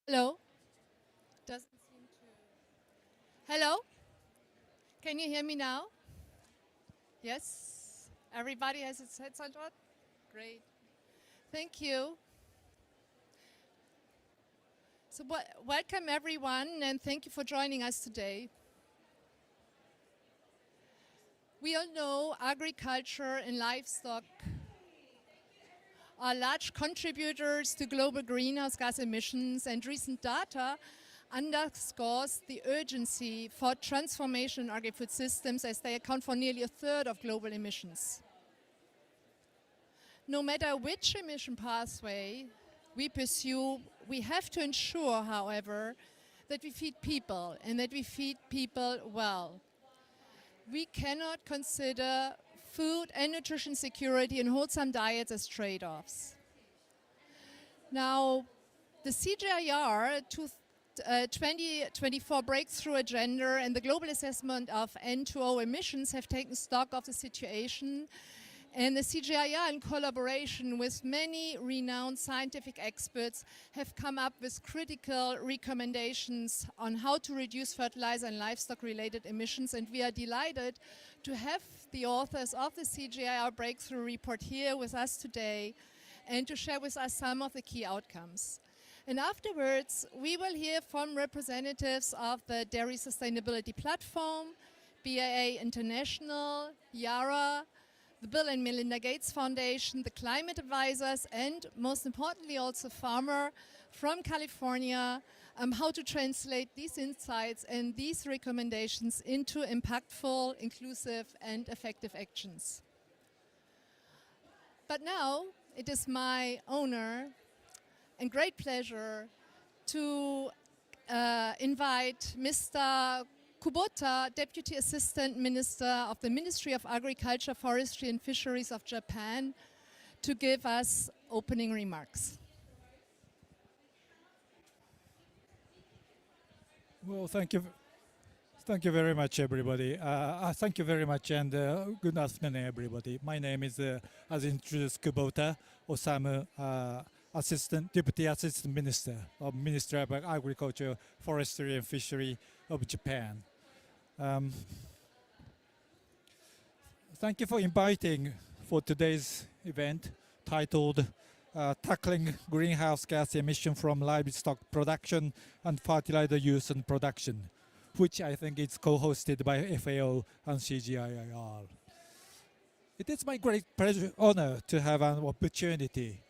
Hello? Doesn't seem to. Hello? Can you hear me now? Yes? Everybody has its headset on? Great. Thank you. So, welcome everyone, and thank you for joining us today. We all know agriculture and livestock are large contributors to global greenhouse gas emissions, and recent data underscores the urgency for transformation in agri-food systems as they account for nearly a third of global emissions. No matter which emission pathway we pursue, we have to ensure, however, that we feed people and that we feed people well. We cannot consider food and nutrition security and wholesome diets as trade-offs. Now, the CGIAR 2024 Breakthrough Agenda and the Global Assessment of N2O emissions have taken stock of the situation, and the CGIAR, in collaboration with many renowned scientific experts, have come up with critical recommendations on how to reduce fertilizer and livestock-related emissions, and we are delighted to have the authors of the CGIAR Breakthrough Report here with us today and to share with us some of the key outcomes. And afterwards, we will hear from representatives of the Dairy Sustainability Platform, BIA International, Yara, the Bill and Melinda Gates Foundation, the Climate Advisors, and most importantly also Farmer from California, how to translate these insights and these recommendations into impactful, inclusive, and effective actions. But now it is my honor and great pleasure to invite Mr. Kubota, Deputy Assistant Minister of the Ministry of Agriculture, Forestry and Fisheries of Japan, to give us opening remarks. Well, thank you. Thank you very much, everybody. Thank you very much, and good afternoon, everybody. My name is, as introduced, Kubota Osamu, Deputy Assistant Minister of Ministry of Agriculture, Forestry and Fishery of Japan. Thank you for inviting for today's event titled Tackling Greenhouse Gas Emission from Livestock Production and Fertilizer Use and Production, which I think is co-hosted by FAO and CGIAR. It is my great honor to have an opportunity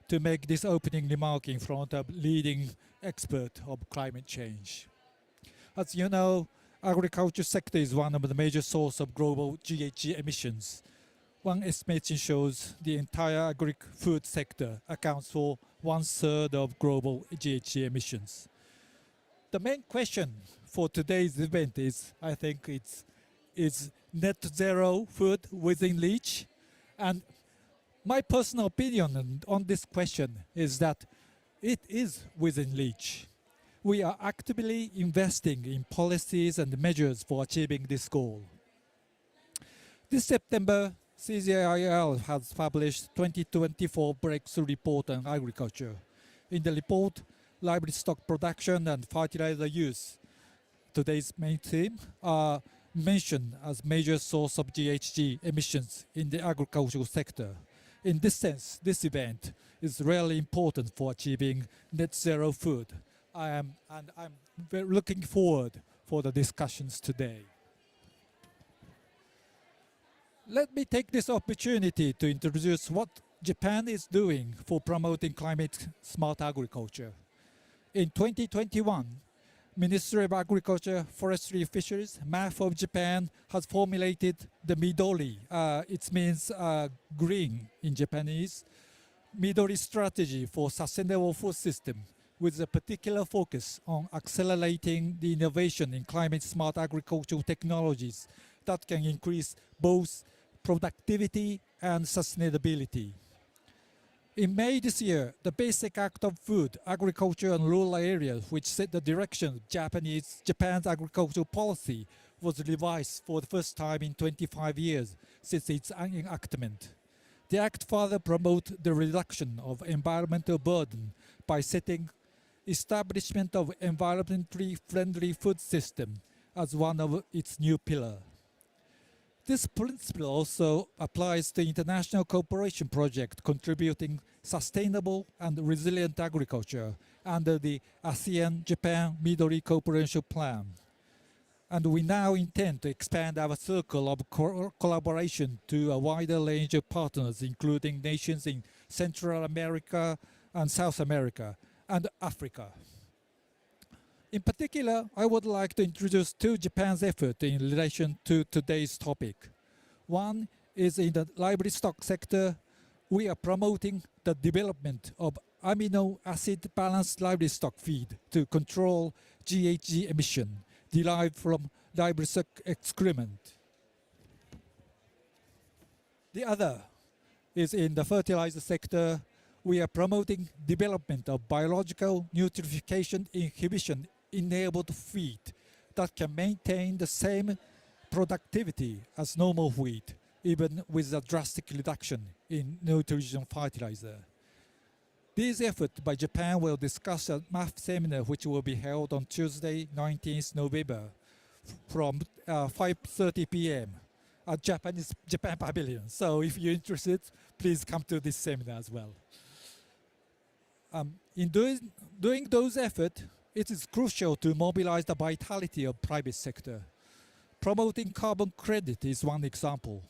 to make this opening remark in front of leading expert of climate change. As you know, agriculture sector is one of the major sources of global GHG emissions. One estimation shows the entire agri-food sector accounts for 1/3 of global GHG emissions. The main question for today's event is, I think is net zero food within reach? And my personal opinion on this question is that it is within reach. We are actively investing in policies and measures for achieving this goal. This September, CGIAR has published 2024 Breakthrough Report on Agriculture. In the report, livestock production and fertilizer use, today's main theme, are mentioned as major source of GHG emissions in the agricultural sector. In this sense, this event is really important for achieving net zero food. I'm very looking forward for the discussions today. Let me take this opportunity to introduce what Japan is doing for promoting climate-smart agriculture. In 2021, Ministry of Agriculture, Forestry and Fisheries, MAF of Japan, has formulated the Midori, it means green in Japanese, Midori strategy for sustainable food system, with a particular focus on accelerating the innovation in climate-smart agricultural technologies that can increase both productivity and sustainability. In May this year, the Basic Act of Food, Agriculture and Rural Areas, which set the direction of Japan's agricultural policy, was revised for the first time in 25 years since its enactment. The Act further promotes the reduction of environmental burden by setting establishment of environmentally friendly food system as one of its new pillars. This principle also applies to international cooperation project contributing sustainable and resilient agriculture under the ASEAN-Japan Midori Cooperation Plan. And we now intend to expand our circle of collaboration to a wider range of partners, including nations in Central America and South America and Africa. In particular, I would like to introduce two Japan's efforts in relation to today's topic. One is in the livestock sector. We are promoting the development of amino acid balanced livestock feed to control GHG emission derived from livestock excrement. The other is in the fertilizer sector. We are promoting development of biological nutrification inhibition enabled feed that can maintain the same productivity as normal wheat, even with a drastic reduction in nutrition fertilizer. These efforts by Japan will discuss at MAF seminar, which will be held on Tuesday, 19th November, from 5:30 p.m. at Japan Pavilion. So if you're interested, please come to this seminar as well. In doing those efforts, it is crucial to mobilize the vitality of private sector. Promoting carbon credit is one example.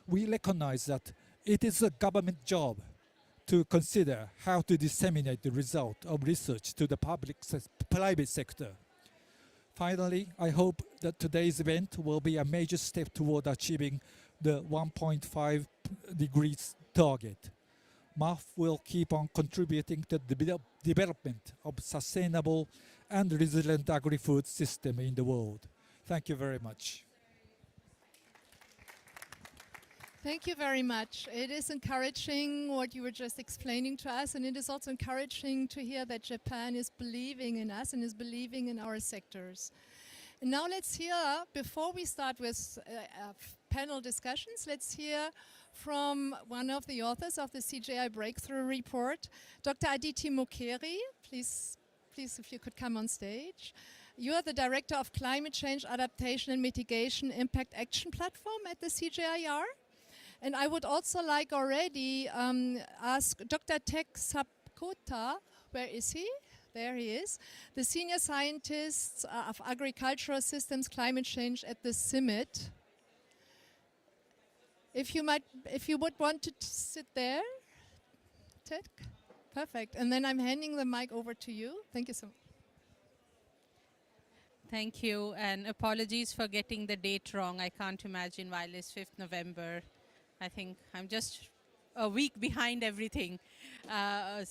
We recognize that it is a government job to consider how to disseminate the result of research to the private sector. Finally, I hope that today's event will be a major step toward achieving the 1.5 degrees target. MAF will keep on contributing to the development of sustainable and resilient agri-food system in the world. Thank you very much. Thank you very much. It is encouraging what you were just explaining to us, and it is also encouraging to hear that Japan is believing in us and is believing in our sectors. And now let's hear, before we start with panel discussions, let's hear from one of the authors of the CGI Breakthrough Report, Dr. Aditi Mukherjee. Please, if you could come on stage. You are the Director of Climate Change Adaptation and Mitigation Impact Action Platform at the CGIAR. And I would also like already ask Dr. Tek Sapkota, where is he? There he is, the Senior Scientist of Agricultural Systems Climate Change at the CIMMYT. If you would want to sit there, Tek, perfect. And then I'm handing the mic over to you. Thank you so much. Thank you, and apologies for getting the date wrong. I can't imagine while it's 5th November. I think I'm just a week behind everything. Today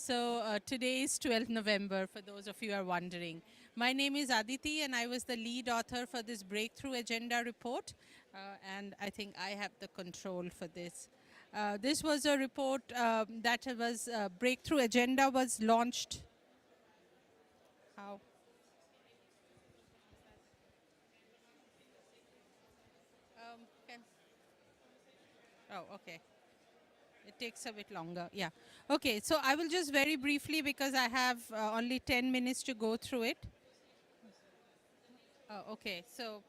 is 12th November, for those of you who are wondering. My name is Aditi, and I was the lead author for this Breakthrough Agenda report, and I think I have the control for this. This was a report that was, Breakthrough Agenda was launched. How? Oh, okay. It takes a bit longer. Yeah. Okay, so I will just very briefly, because I have only 10 minutes to go through it. Oh, okay. So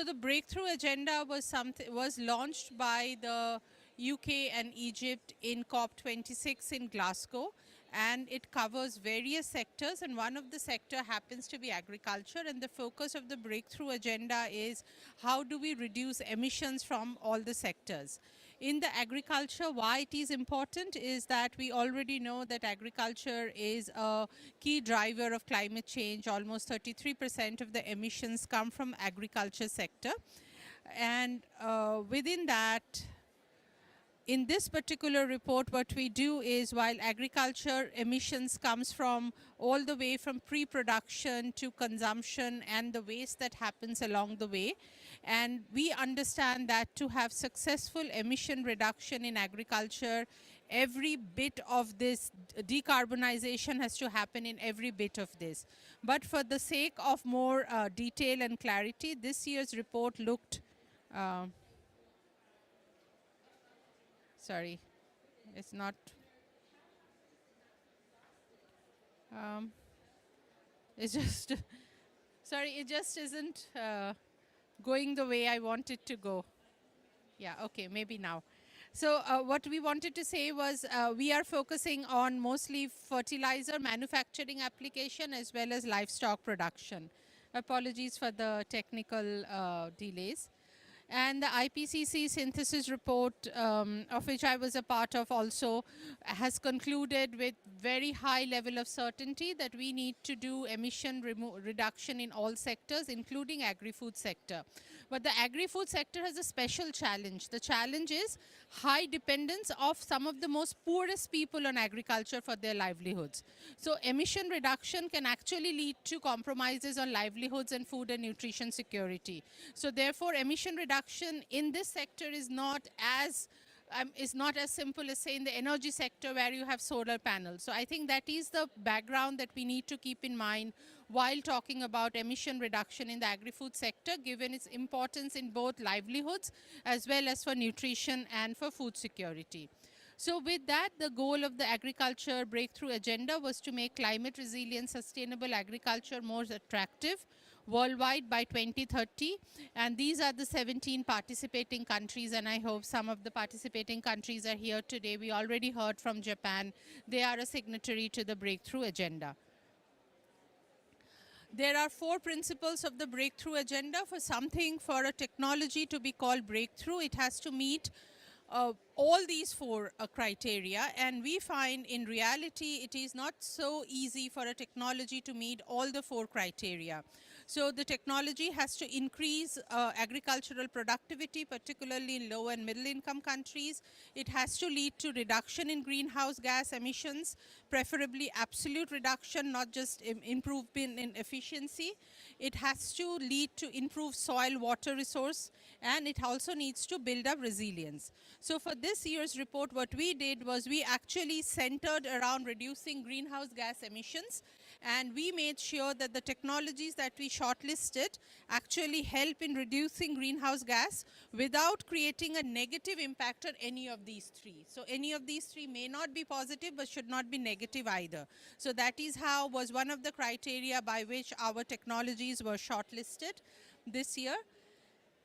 the Breakthrough Agenda was launched by the UK and Egypt in COP26 in Glasgow, and it covers various sectors, and one of the sector happens to be agriculture, and the focus of the Breakthrough Agenda is how do we reduce emissions from all the sectors. In the agriculture, why it is important is that we already know that agriculture is a key driver of climate change. Almost 33% of the emissions come from agriculture sector. And within that, in this particular report, what we do is, while agriculture emissions comes from all the way from pre-production to consumption and the waste that happens along the way, and we understand that to have successful emission reduction in agriculture, every bit of this decarbonization has to happen in every bit of this. But for the sake of more detail and clarity, this year's report looked sorry, it's not. It's just, sorry, it just isn't going the way I want it to go. Yeah, okay, maybe now. So what we wanted to say was we are focusing on mostly fertilizer manufacturing application as well as livestock production. Apologies for the technical delays. And the IPCC synthesis report, of which I was a part of also, has concluded with very high level of certainty that we need to do emission reduction in all sectors, including agri-food sector. But the agri-food sector has a special challenge. The challenge is high dependence of some of the most poorest people on agriculture for their livelihoods. So emission reduction can actually lead to compromises on livelihoods and food and nutrition security. So therefore, emission reduction in this sector is not as simple as, say, in the energy sector where you have solar panels. So I think that is the background that we need to keep in mind while talking about emission reduction in the agri-food sector, given its importance in both livelihoods as well as for nutrition and for food security. So with that, the goal of the agriculture breakthrough agenda was to make climate resilient, sustainable agriculture more attractive worldwide by 2030, and these are the 17 participating countries, and I hope some of the participating countries are here today. We already heard from Japan. They are a signatory to the breakthrough agenda. There are 4 principles of the breakthrough agenda. For a technology to be called breakthrough, it has to meet all these 4 criteria, and we find in reality it is not so easy for a technology to meet all the 4 criteria. So the technology has to increase agricultural productivity, particularly in low and middle income countries. It has to lead to reduction in greenhouse gas emissions, preferably absolute reduction, not just improvement in efficiency. It has to lead to improved soil water resource, and it also needs to build up resilience. So for this year's report, what we did was we actually centered around reducing greenhouse gas emissions, and we made sure that the technologies that we shortlisted actually help in reducing greenhouse gas without creating a negative impact on any of these 3. So any of these 3 may not be positive but should not be negative either. So that was one of the criteria by which our technologies were shortlisted this year.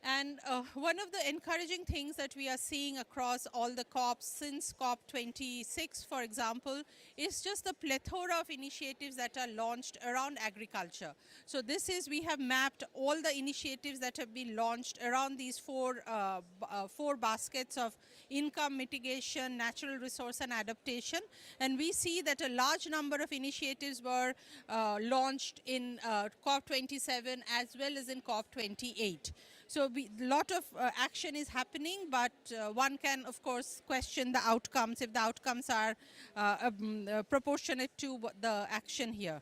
And one of the encouraging things that we are seeing across all the COPs since COP26, for example, is just the plethora of initiatives that are launched around agriculture. So we have mapped all the initiatives that have been launched around these 4 baskets of income mitigation, natural resource and adaptation. And we see that a large number of initiatives were launched in COP27 as well as in COP28. So a lot of action is happening, but one can, of course, question the outcomes if the outcomes are proportionate to the action here.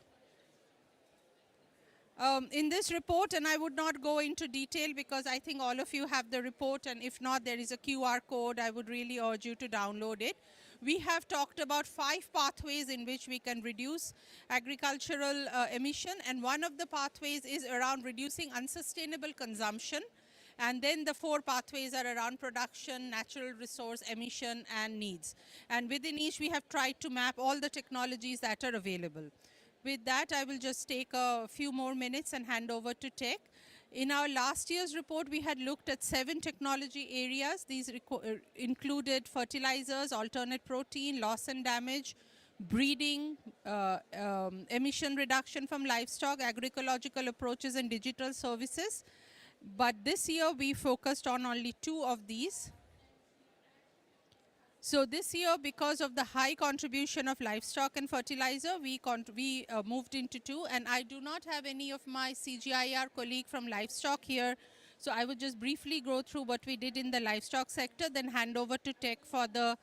In this report, and I would not go into detail because I think all of you have the report, and if not, there is a QR code. I would really urge you to download it. We have talked about 5 pathways in which we can reduce agricultural emission, and one of the pathways is around reducing unsustainable consumption. And then the 4 pathways are around production, natural resource, emission, and needs. And within each, we have tried to map all the technologies that are available. With that, I will just take a few more minutes and hand over to Tech. In our last year's report, we had looked at 7 technology areas. These included fertilizers, alternate protein, loss and damage, breeding, emission reduction from livestock, agroecological approaches, and digital services. But this year, we focused on only 2 of these. So this year, because of the high contribution of livestock and fertilizer, we moved into 2. And I do not have any of my CGIAR colleague from livestock here. So I would just briefly go through what we did in the livestock sector, then hand over to Tech for the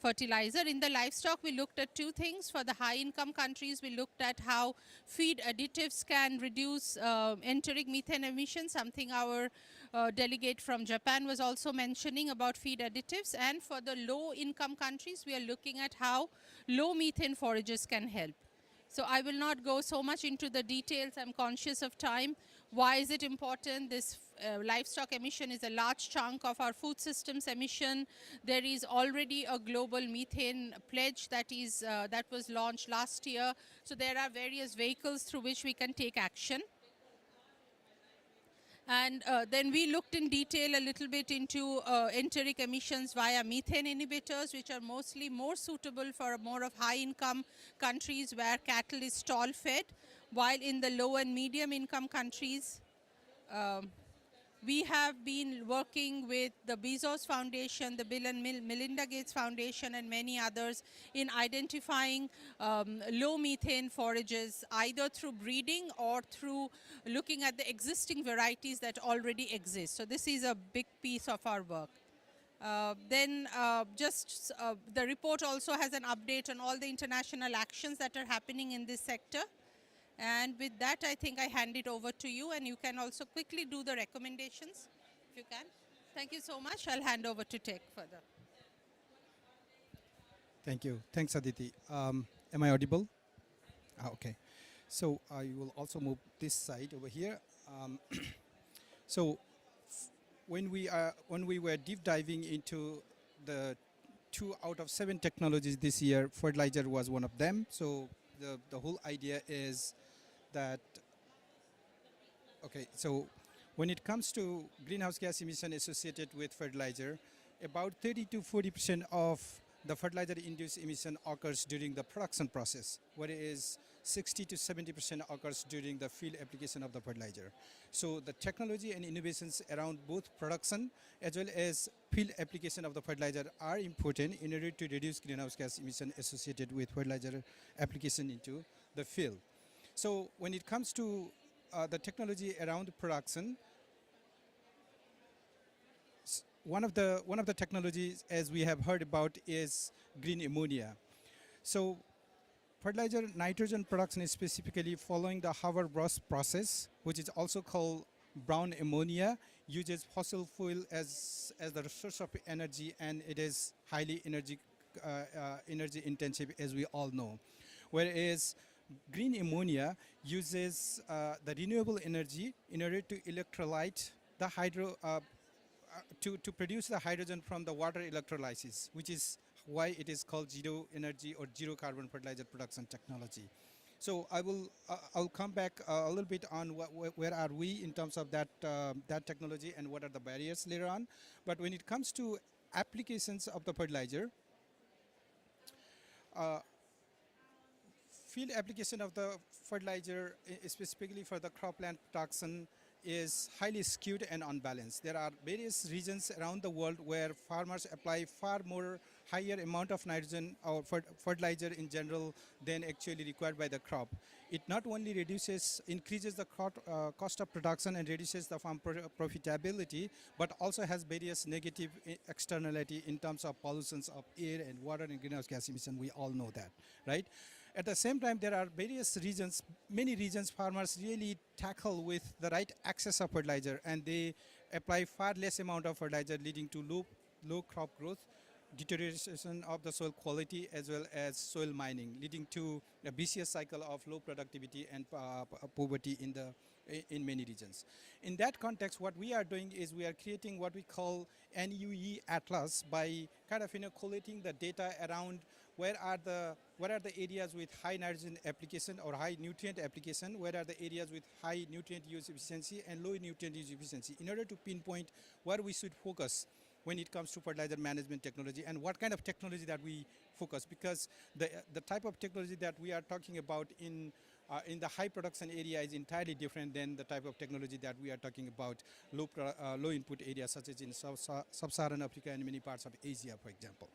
fertilizer. In the livestock, we looked at 2 things. For the high-income countries, we looked at how feed additives can reduce enteric methane emissions, something our delegate from Japan was also mentioning about feed additives. And for the low-income countries, we are looking at how low methane forages can help. So I will not go so much into the details. I'm conscious of time. Why is it important? This livestock emission is a large chunk of our food systems emission. There is already a global methane pledge that was launched last year. So there are various vehicles through which we can take action. And then we looked in detail a little bit into enteric emissions via methane inhibitors, which are mostly more suitable for more of high-income countries where cattle is stall-fed, while in the low and medium-income countries, we have been working with the Bezos Foundation, the Bill and Melinda Gates Foundation, and many others in identifying low methane forages, either through breeding or through looking at the existing varieties that already exist. So this is a big piece of our work. The report also has an update on all the international actions that are happening in this sector. And with that, I think I hand it over to you, and you can also quickly do the recommendations, if you can. Thank you so much. I'll hand over to Tech further. Thank you. Thanks, Aditi. Am I audible? Okay. So I will also move this side over here. So when we were deep diving into the 2 out of 7 technologies this year, fertilizer was one of them. So the whole idea is that, okay, so when it comes to greenhouse gas emission associated with fertilizer, about 30 to 40% of the fertilizer-induced emission occurs during the production process, whereas 60 to 70% occurs during the field application of the fertilizer. So the technology and innovations around both production as well as field application of the fertilizer are important in order to reduce greenhouse gas emission associated with fertilizer application into the field. So when it comes to the technology around production, one of the technologies, as we have heard about, is green ammonia. So fertilizer nitrogen production is specifically following the Haber-Bosch process, which is also called brown ammonia, uses fossil fuel as the source of energy, and it is highly energy intensive, as we all know. Whereas green ammonia uses the renewable energy in order to electrolyte the to produce the hydrogen from the water electrolysis, which is why it is called zero energy or zero carbon fertilizer production technology. So I'll come back a little bit on where are we in terms of that technology and what are the barriers later on. But when it comes to applications of the fertilizer, field application of the fertilizer, specifically for the cropland production, is highly skewed and unbalanced. There are various regions around the world where farmers apply far more higher amount of nitrogen or fertilizer in general than actually required by the crop. It not only increases the cost of production and reduces the farm profitability, but also has various negative externality in terms of pollutions of air and water and greenhouse gas emission. We all know that, right? At the same time, there are various regions, many regions farmers really tackle with the right access of fertilizer, and they apply far less amount of fertilizer, leading to low crop growth, deterioration of the soil quality, as well as soil mining, leading to a vicious cycle of low productivity and poverty in many regions. In that context, what we are doing is we are creating what we call NUE Atlas by kind of collating the data around where are the areas with high nitrogen application or high nutrient application, where are the areas with high nutrient use efficiency and low nutrient use efficiency, in order to pinpoint where we should focus when it comes to fertilizer management technology and what kind of technology that we focus, because the type of technology that we are talking about in the high production area is entirely different than the type of technology that we are talking about low input areas such as in sub-Saharan Africa and many parts of Asia, for example.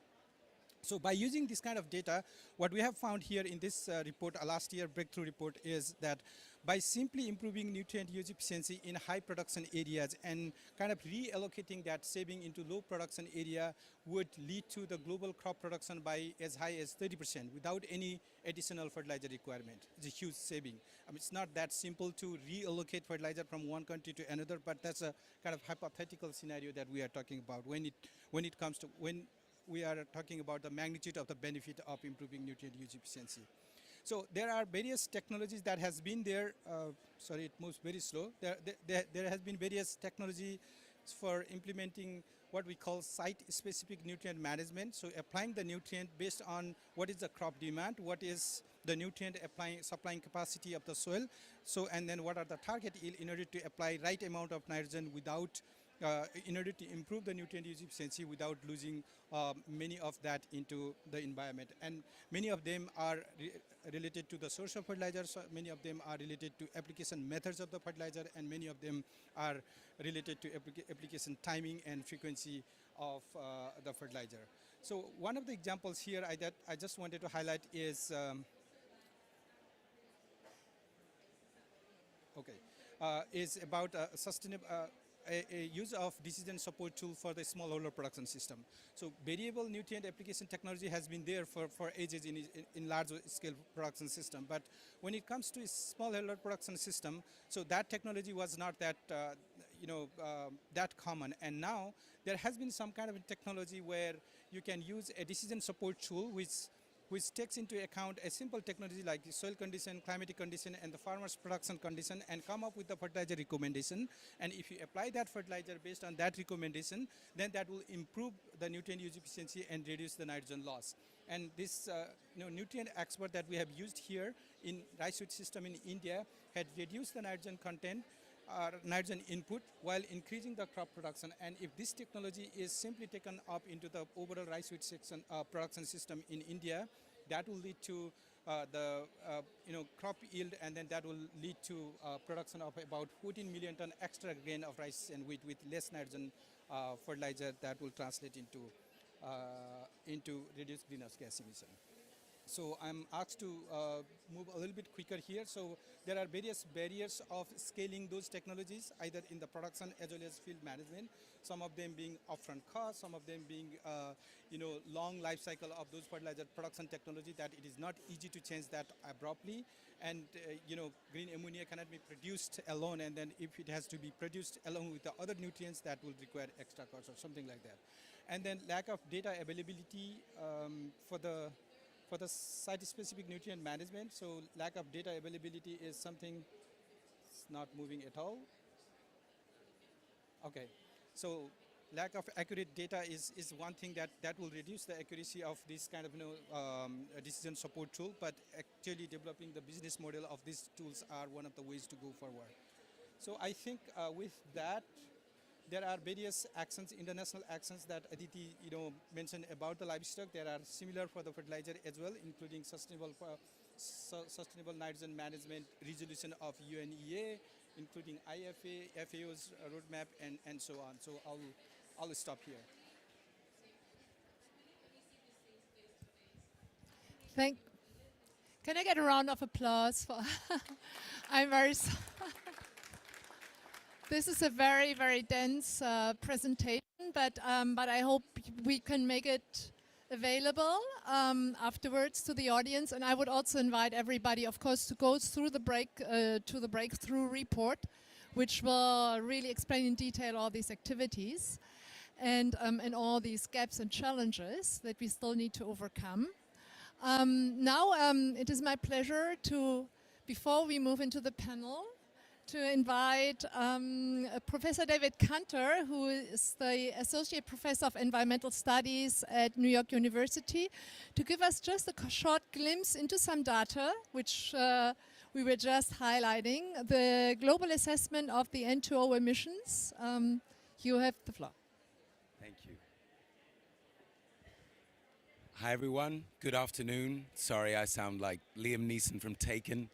So by using this kind of data, what we have found here in this report, a last year breakthrough report, is that by simply improving nutrient use efficiency in high production areas and kind of reallocating that saving into low production area would lead to the global crop production by as high as 30% without any additional fertilizer requirement. It's a huge saving. I mean, it's not that simple to reallocate fertilizer from one country to another, but that's a kind of hypothetical scenario that we are talking about when we are talking about the magnitude of the benefit of improving nutrient use efficiency. So there are various technologies that has been there. Sorry, it moves very slow. There has been various technology for implementing what we call site-specific nutrient management. So applying the nutrient based on what is the crop demand, what is the nutrient supplying capacity of the soil. So and then what are the target yield in order to apply right amount of nitrogen without in order to improve the nutrient use efficiency without losing many of that into the environment. And many of them are related to the source of fertilizer, so many of them are related to application methods of the fertilizer, and many of them are related to application timing and frequency of the fertilizer. So one of the examples here that I just wanted to highlight is is about sustainable a use of decision support tool for the smallholder production system. So variable nutrient application technology has been there for ages in large scale production system. But when it comes to smallholder production system, so that technology was not that that common. And now there has been some kind of a technology where you can use a decision support tool which takes into account a simple technology like soil condition, climatic condition, and the farmer's production condition, and come up with the fertilizer recommendation. And if you apply that fertilizer based on that recommendation, then that will improve the nutrient use efficiency and reduce the nitrogen loss. And this nutrient expert that we have used here in rice wheat system in India had reduced the nitrogen content, nitrogen input, while increasing the crop production. And if this technology is simply taken up into the overall rice wheat production system in India, that will lead to the crop yield, and then that will lead to production of about 14 million ton extra grain of rice and wheat with less nitrogen fertilizer that will translate into reduced greenhouse gas emission. So I'm asked to move a little bit quicker here. So there are various barriers of scaling those technologies, either in the production as well as field management. Some of them being upfront costs, some of them being long life cycle of those fertilizer production technology, that it is not easy to change that abruptly. And green ammonia cannot be produced alone, and then if it has to be produced along with the other nutrients, that will require extra costs or something like that. And then lack of data availability for the site-specific nutrient management. So lack of data availability is something that's not moving at all. Okay, so lack of accurate data is one thing that will reduce the accuracy of this kind of decision support tool, but actually developing the business model of these tools are one of the ways to go forward. So I think with that, there are various actions, international actions that Aditi mentioned about the livestock. There are similar for the fertilizer as well, including sustainable nitrogen management resolution of UNEA, including IFA, FAO's roadmap, and so on. So I'll stop here. Can I get a round of applause for? I'm very sorry. This is a very, very dense presentation, but I hope we can make it available afterwards to the audience. And I would also invite everybody, of course, to go through the breakthrough report, which will really explain in detail all these activities and all these gaps and challenges that we still need to overcome. Now it is my pleasure to, before we move into the panel, to invite Professor David Cantor, who is the Associate Professor of Environmental Studies at New York University, to give us just a short glimpse into some data, which we were just highlighting, the global assessment of the N2O emissions. You have the floor. Thank you. Hi, everyone. Good afternoon. Sorry, I sound like Liam Neeson from Taken.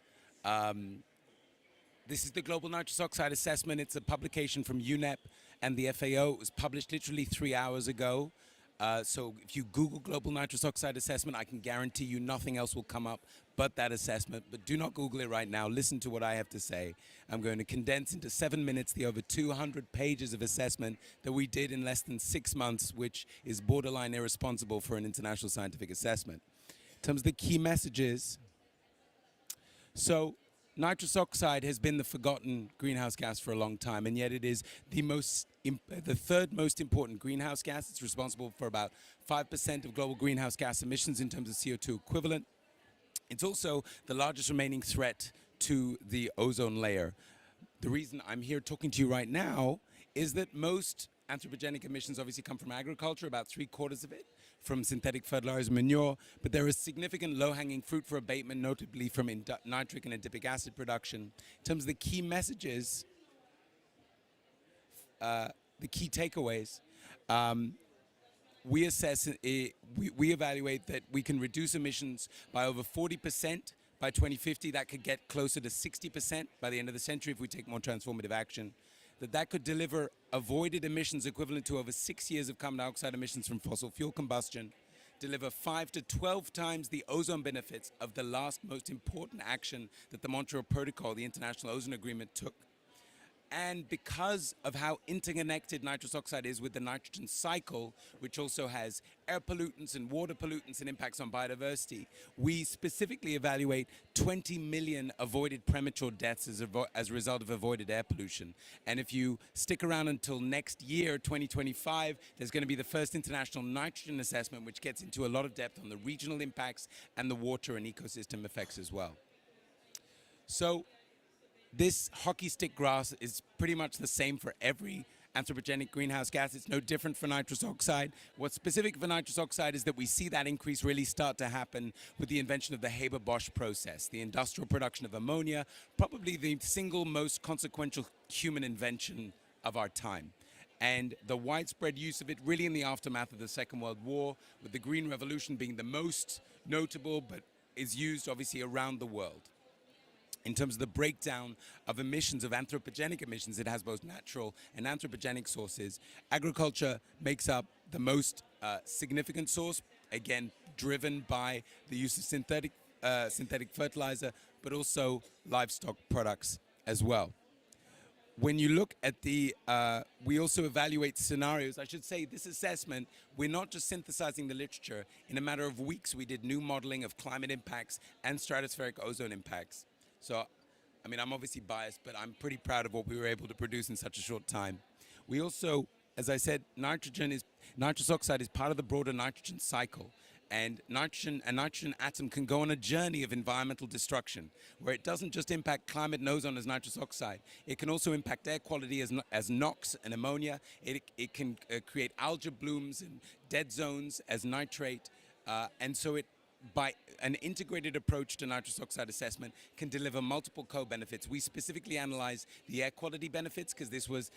This is the Global Nitrous Oxide Assessment. It's a publication from UNEP and the FAO. It was published literally 3 hours ago. So if you Google Global Nitrous Oxide Assessment, I can guarantee you nothing else will come up but that assessment. But do not Google it right now. Listen to what I have to say. I'm going to condense into 7 minutes the over 200 pages of assessment that we did in less than 6 months, which is borderline irresponsible for an international scientific assessment. In terms of the key messages, so nitrous oxide has been the forgotten greenhouse gas for a long time, and yet it is the third most important greenhouse gas. It's responsible for about 5% of global greenhouse gas emissions in terms of CO2 equivalent. It's also the largest remaining threat to the ozone layer. The reason I'm here talking to you right now is that most anthropogenic emissions obviously come from agriculture, about 3/4 of it, from synthetic fertilizer manure, but there is significant low-hanging fruit for abatement, notably from nitric and adipic acid production. In terms of the key messages, the key takeaways, we assess, we evaluate that we can reduce emissions by over 40% by 2050. That could get closer to 60% by the end of the century if we take more transformative action. That could deliver avoided emissions equivalent to over 6 years of carbon dioxide emissions from fossil fuel combustion, deliver 5 to 12 times the ozone benefits of the last most important action that the Montreal Protocol, the International Ozone Agreement, took. And because of how interconnected nitrous oxide is with the nitrogen cycle, which also has air pollutants and water pollutants and impacts on biodiversity, we specifically evaluate 20 million avoided premature deaths as a result of avoided air pollution. And if you stick around until next year, 2025, there's going to be the first international nitrogen assessment, which gets into a lot of depth on the regional impacts and the water and ecosystem effects as well. So this hockey stick graph is pretty much the same for every anthropogenic greenhouse gas. It's no different for nitrous oxide. What's specific for nitrous oxide is that we see that increase really start to happen with the invention of the Haber-Bosch process, the industrial production of ammonia, probably the single most consequential human invention of our time. And the widespread use of it really in the aftermath of the Second World War, with the Green Revolution being the most notable, but is used obviously around the world. In terms of the breakdown of emissions, of anthropogenic emissions, it has both natural and anthropogenic sources. Agriculture makes up the most significant source, again, driven by the use of synthetic fertilizer, but also livestock products as well. When you look at we also evaluate scenarios. I should say this assessment, we're not just synthesizing the literature. In a matter of weeks, we did new modeling of climate impacts and stratospheric ozone impacts. So, I mean, I'm obviously biased, but I'm pretty proud of what we were able to produce in such a short time. We also, as I said, nitrous oxide is part of the broader nitrogen cycle. And a nitrogen atom can go on a journey of environmental destruction, where it doesn't just impact climate and ozone as nitrous oxide. It can also impact air quality as NOx and ammonia. It can create algal blooms and dead zones as nitrate. And so by an integrated approach to nitrous oxide assessment can deliver multiple co-benefits. We specifically analyzed the air quality benefits because this was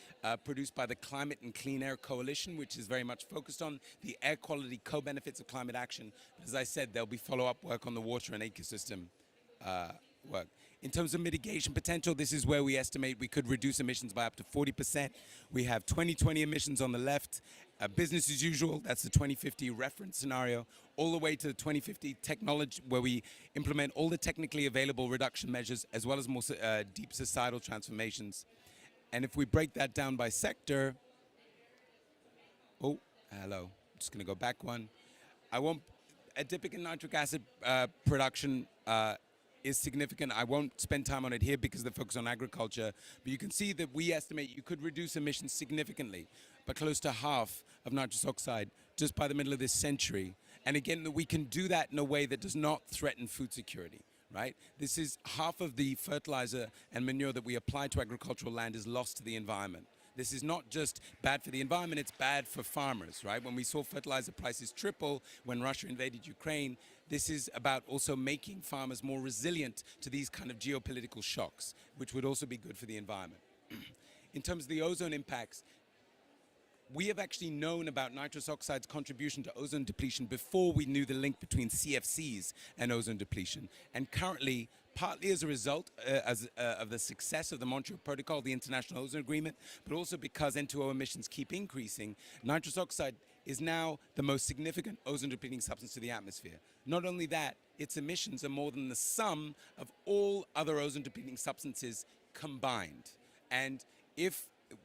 produced by the Climate and Clean Air Coalition, which is very much focused on the air quality co-benefits of climate action. But as I said, there'll be follow-up work on the water and ecosystem work. In terms of mitigation potential, this is where we estimate we could reduce emissions by up to 40%. We have 2020 emissions on the left, business as usual, that's the 2050 reference scenario, all the way to the 2050 technology, where we implement all the technically available reduction measures as well as more deep societal transformations. And if we break that down by sector, I'm just going to go back one. Adipic and nitric acid production is significant. I won't spend time on it here because the focus on agriculture, but you can see that we estimate you could reduce emissions significantly, but close to half of nitrous oxide just by the middle of this century. And again, that we can do that in a way that does not threaten food security, right? This is half of the fertilizer and manure that we apply to agricultural land is lost to the environment. This is not just bad for the environment, it's bad for farmers, right? When we saw fertilizer prices triple when Russia invaded Ukraine, this is about also making farmers more resilient to these kind of geopolitical shocks, which would also be good for the environment. In terms of the ozone impacts, we have actually known about nitrous oxide's contribution to ozone depletion before we knew the link between CFCs and ozone depletion. And currently, partly as a result of the success of the Montreal Protocol, the International Ozone Agreement, but also because N2O emissions keep increasing, nitrous oxide is now the most significant ozone-depleting substance to the atmosphere. Not only that, its emissions are more than the sum of all other ozone-depleting substances combined. And if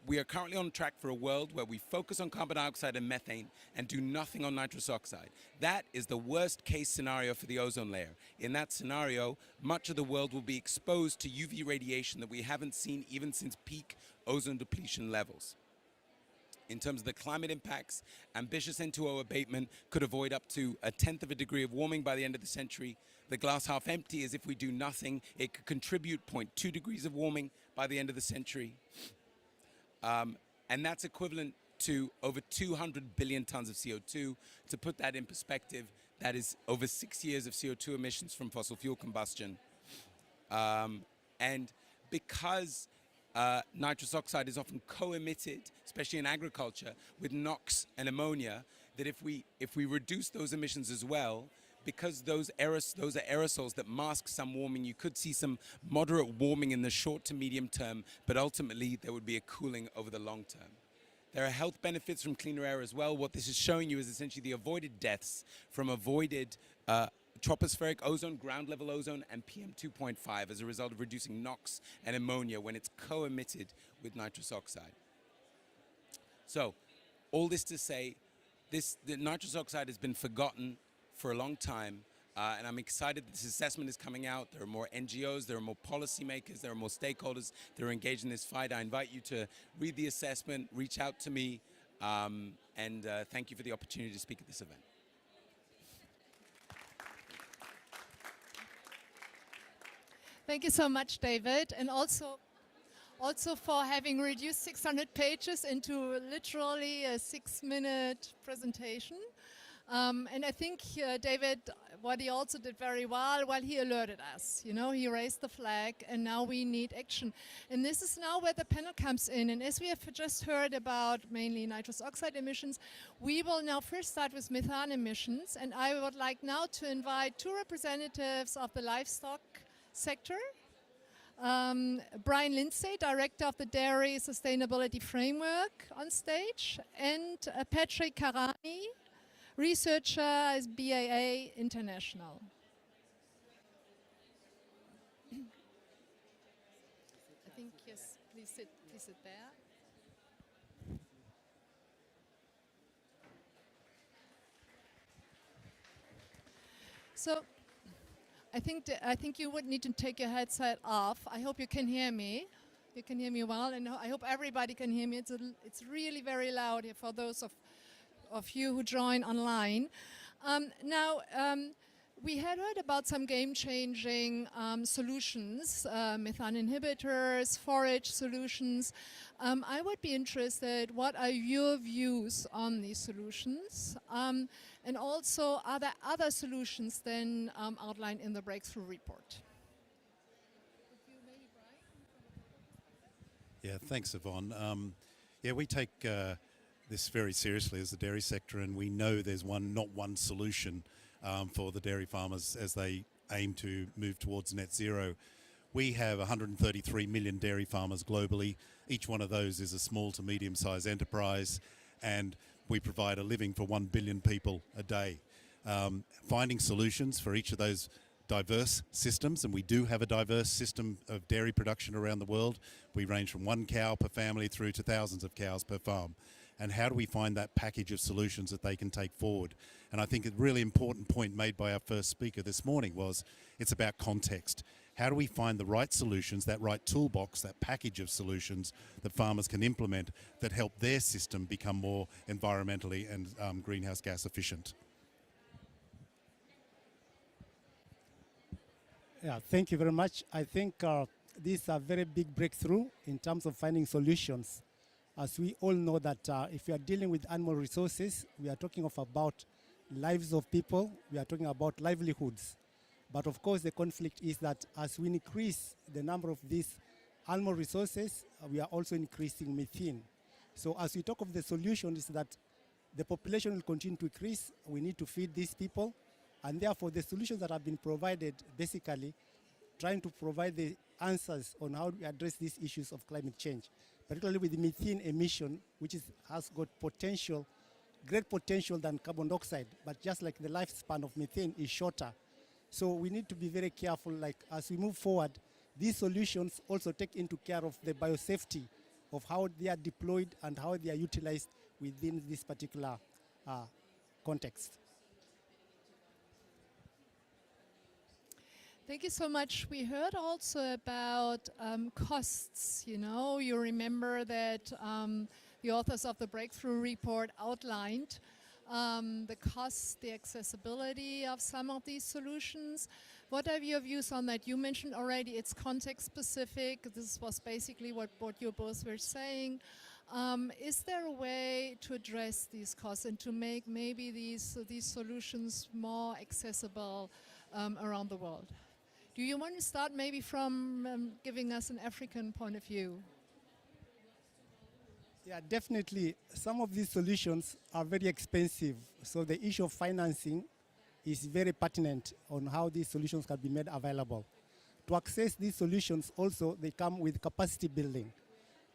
we are currently on track for a world where we focus on carbon dioxide and methane and do nothing on nitrous oxide. That is the worst case scenario for the ozone layer. In that scenario, much of the world will be exposed to UV radiation that we haven't seen even since peak ozone depletion levels. In terms of the climate impacts, ambitious N2O abatement could avoid up to 1/10 of a degree of warming by the end of the century, The glass half empty is if we do nothing, it could contribute 0.2 degrees of warming by the end of the century. And that's equivalent to over 200 billion tons of CO2. To put that in perspective, that is over 6 years of CO2 emissions from fossil fuel combustion. And because nitrous oxide is often co-emitted, especially in agriculture, with NOx and ammonia, that if we reduce those emissions as well, because those are aerosols that mask some warming, you could see some moderate warming in the short to medium term, but ultimately there would be a cooling over the long term. There are health benefits from cleaner air as well. What this is showing you is essentially the avoided deaths from avoided tropospheric ozone, ground level ozone, and PM2.5 as a result of reducing NOx and ammonia when it's co-emitted with nitrous oxide. So, all this to say, the nitrous oxide has been forgotten for a long time, and I'm excited this assessment is coming out. There are more NGOs, there are more policymakers, there are more stakeholders that are engaged in this fight. I invite you to read the assessment, reach out to me, and thank you for the opportunity to speak at this event. Thank you so much, David, and also for having reduced 600 pages into literally a 6-minute presentation. And I think David, what he also did very well, he alerted us. You know, he raised the flag, and now we need action. And this is now where the panel comes in. And as we have just heard about mainly nitrous oxide emissions, we will now first start with methane emissions. And I would like now to invite two representatives of the livestock sector. Brian Lindsay, Director of the Dairy Sustainability Framework, on stage, and Patrick Karani, researcher at BAA International. I think, yes, please sit there. So, I think you would need to take your headset off. I hope you can hear me. You can hear me well, and I hope everybody can hear me. It's really very loud here for those of you who join online. We had heard about some game-changing solutions, methane inhibitors, forage solutions. I would be interested, what are your views on these solutions? And also, are there other solutions than outlined in the breakthrough report? Yeah, thanks, Yvonne. We take this very seriously as the dairy sector, and we know there's not one solution for the dairy farmers as they aim to move towards net zero. We have 133 million dairy farmers globally. Each one of those is a small to medium-sized enterprise, and we provide a living for 1 billion people a day. Finding solutions for each of those diverse systems, and we do have a diverse system of dairy production around the world. We range from 1 cow per family through to thousands of cows per farm. And how do we find that package of solutions that they can take forward? And I think a really important point made by our first speaker this morning was it's about context. How do we find the right solutions, that right toolbox, that package of solutions that farmers can implement that help their system become more environmentally and greenhouse gas efficient? Yeah, thank you very much. I think this is a very big breakthrough in terms of finding solutions. As we all know that if we are dealing with animal resources, we are talking about lives of people, we are talking about livelihoods. But of course the conflict is that as we increase the number of these animal resources, we are also increasing methane. So as we talk of the solution is that the population will continue to increase, we need to feed these people, and therefore the solutions that have been provided, basically trying to provide the answers on how to address these issues of climate change, particularly with the methane emission, which has got potential, great potential than carbon dioxide, but just like the lifespan of methane is shorter. So we need to be very careful, like as we move forward, these solutions also take into care of the biosafety of how they are deployed and how they are utilized within this particular context. Thank you so much. We heard also about costs. You know, you remember that the authors of the breakthrough report outlined the costs, the accessibility of some of these solutions. What are your views on that? You mentioned already it's context specific. This was basically what you both were saying. Is there a way to address these costs and to make maybe these solutions more accessible around the world? Do you want to start maybe from giving us an African point of view? Yeah, definitely. Some of these solutions are very expensive. So the issue of financing is very pertinent on how these solutions can be made available. To access these solutions also, they come with capacity building.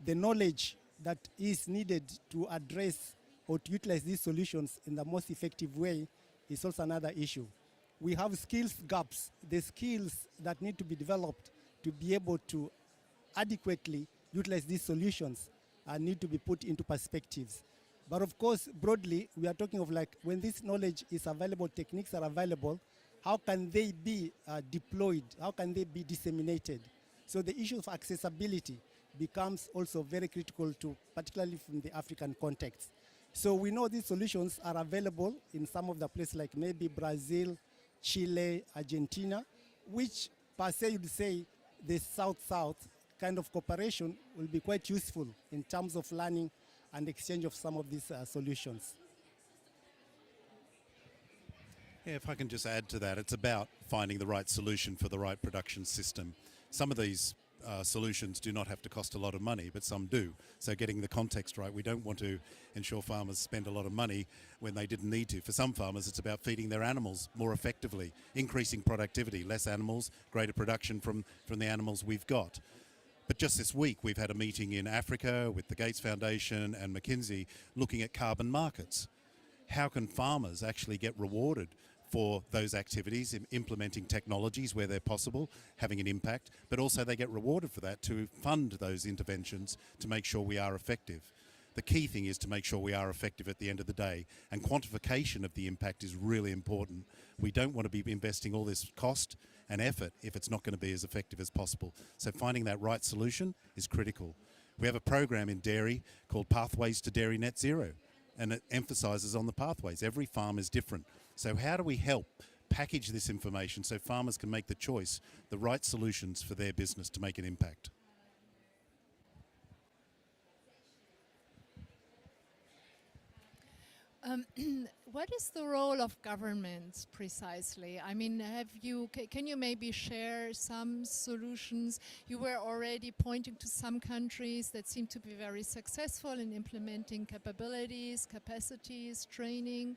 The knowledge that is needed to address or to utilize these solutions in the most effective way is also another issue. We have skills gaps, the skills that need to be developed to be able to adequately utilize these solutions need to be put into perspectives. But of course, broadly, we are talking of like when this knowledge is available, techniques are available, how can they be deployed? How can they be disseminated? So the issue of accessibility becomes also very critical to, particularly from the African context. So we know these solutions are available in some of the places like maybe Brazil, Chile, Argentina, which per se you'd say the South-South kind of cooperation will be quite useful in terms of learning and exchange of some of these solutions. Yeah, if I can just add to that, it's about finding the right solution for the right production system. Some of these solutions do not have to cost a lot of money, but some do. So getting the context right, we don't want to ensure farmers spend a lot of money when they didn't need to. For some farmers, it's about feeding their animals more effectively, increasing productivity, less animals, greater production from the animals we've got. But just this week, we've had a meeting in Africa with the Gates Foundation and McKinsey looking at carbon markets. How can farmers actually get rewarded for those activities, in implementing technologies where they're possible, having an impact, but also they get rewarded for that to fund those interventions to make sure we are effective. The key thing is to make sure we are effective at the end of the day, and quantification of the impact is really important. We don't want to be investing all this cost and effort if it's not going to be as effective as possible. So finding that right solution is critical. We have a program in dairy called Pathways to Dairy Net Zero, and it emphasises on the pathways. Every farm is different. So how do we help package this information so farmers can make the choice, the right solutions for their business to make an impact? What is the role of governments precisely? I mean, can you maybe share some solutions? You were already pointing to some countries that seem to be very successful in implementing capabilities, capacities, training.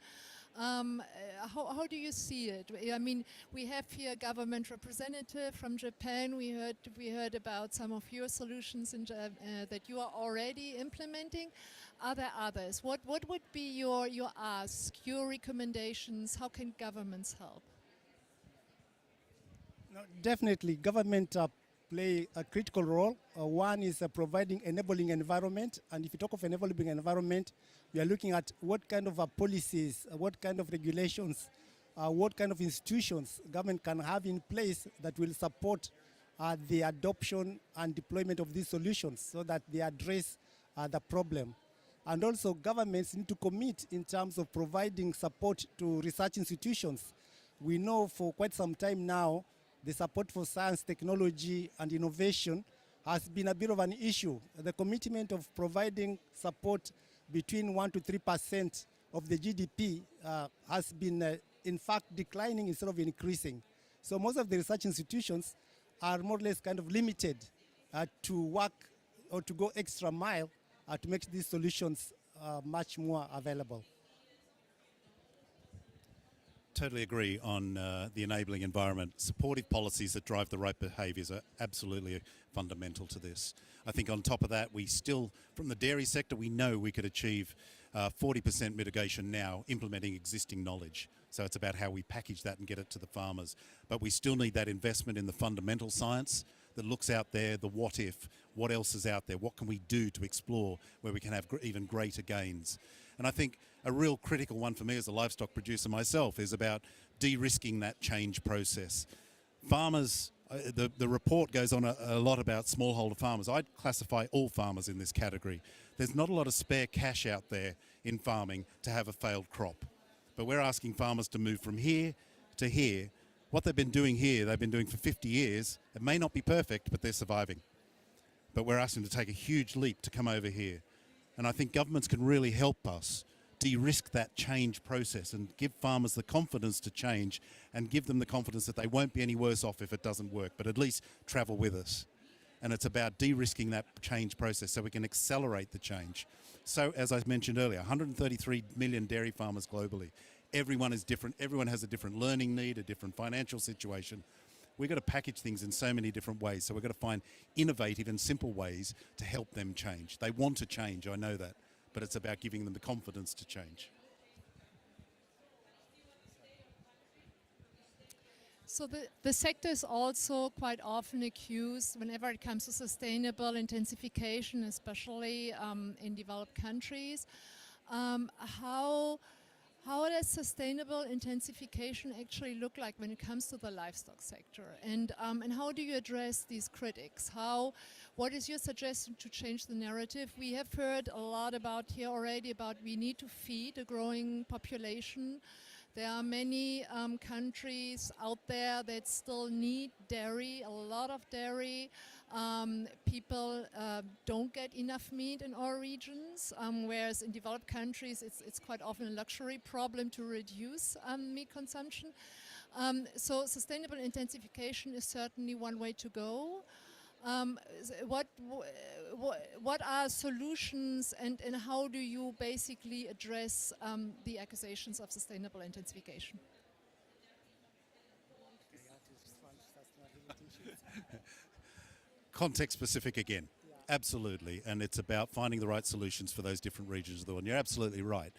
How do you see it? I mean, we have here a government representative from Japan. We heard about some of your solutions that you are already implementing. Are there others? What would be your ask, your recommendations? How can governments help? No, definitely, government play a critical role. One is providing enabling environment, and if you talk of enabling environment, we are looking at what kind of policies, what kind of regulations, what kind of institutions government can have in place that will support the adoption and deployment of these solutions so that they address the problem. And also governments need to commit in terms of providing support to research institutions. We know for quite some time now, the support for science, technology, and innovation has been a bit of an issue. The commitment of providing support between 1 to 3% of the GDP has been, in fact, declining instead of increasing. So most of the research institutions are more or less kind of limited to work or to go extra mile to make these solutions much more available. Totally agree on the enabling environment. Supportive policies that drive the right behaviours are absolutely fundamental to this. I think on top of that, we still, from the dairy sector, we know we could achieve 40% mitigation now implementing existing knowledge. So it's about how we package that and get it to the farmers. But we still need that investment in the fundamental science that looks out there, the what if, what else is out there, what can we do to explore where we can have even greater gains. And I think a real critical one for me as a livestock producer myself is about de-risking that change process. Farmers, the report goes on a lot about smallholder farmers. I'd classify all farmers in this category. There's not a lot of spare cash out there in farming to have a failed crop. But we're asking farmers to move from here to here What they've been doing here, they've been doing for 50 years. It may not be perfect, but they're surviving. But we're asking them to take a huge leap to come over here. And I think governments can really help us de-risk that change process and give farmers the confidence to change and give them the confidence that they won't be any worse off if it doesn't work, but at least travel with us. And it's about de-risking that change process so we can accelerate the change. So as I mentioned earlier, 133 million dairy farmers globally. Everyone is different. Everyone has a different learning need, a different financial situation. We've got to package things in so many different ways. So we've got to find innovative and simple ways to help them change. They want to change, I know that, but it's about giving them the confidence to change. So the sector is also quite often accused whenever it comes to sustainable intensification, especially in developed countries. How does sustainable intensification actually look like when it comes to the livestock sector? And how do you address these critics? What is your suggestion to change the narrative? We have heard a lot about here already about we need to feed a growing population. There are many countries out there that still need dairy, a lot of dairy. People don't get enough meat in our regions, whereas in developed countries it's quite often a luxury problem to reduce meat consumption. So sustainable intensification is certainly one way to go. What are solutions and how do you basically address the accusations of sustainable intensification? Context specific again, absolutely, and it's about finding the right solutions for those different regions of the world. And you're absolutely right.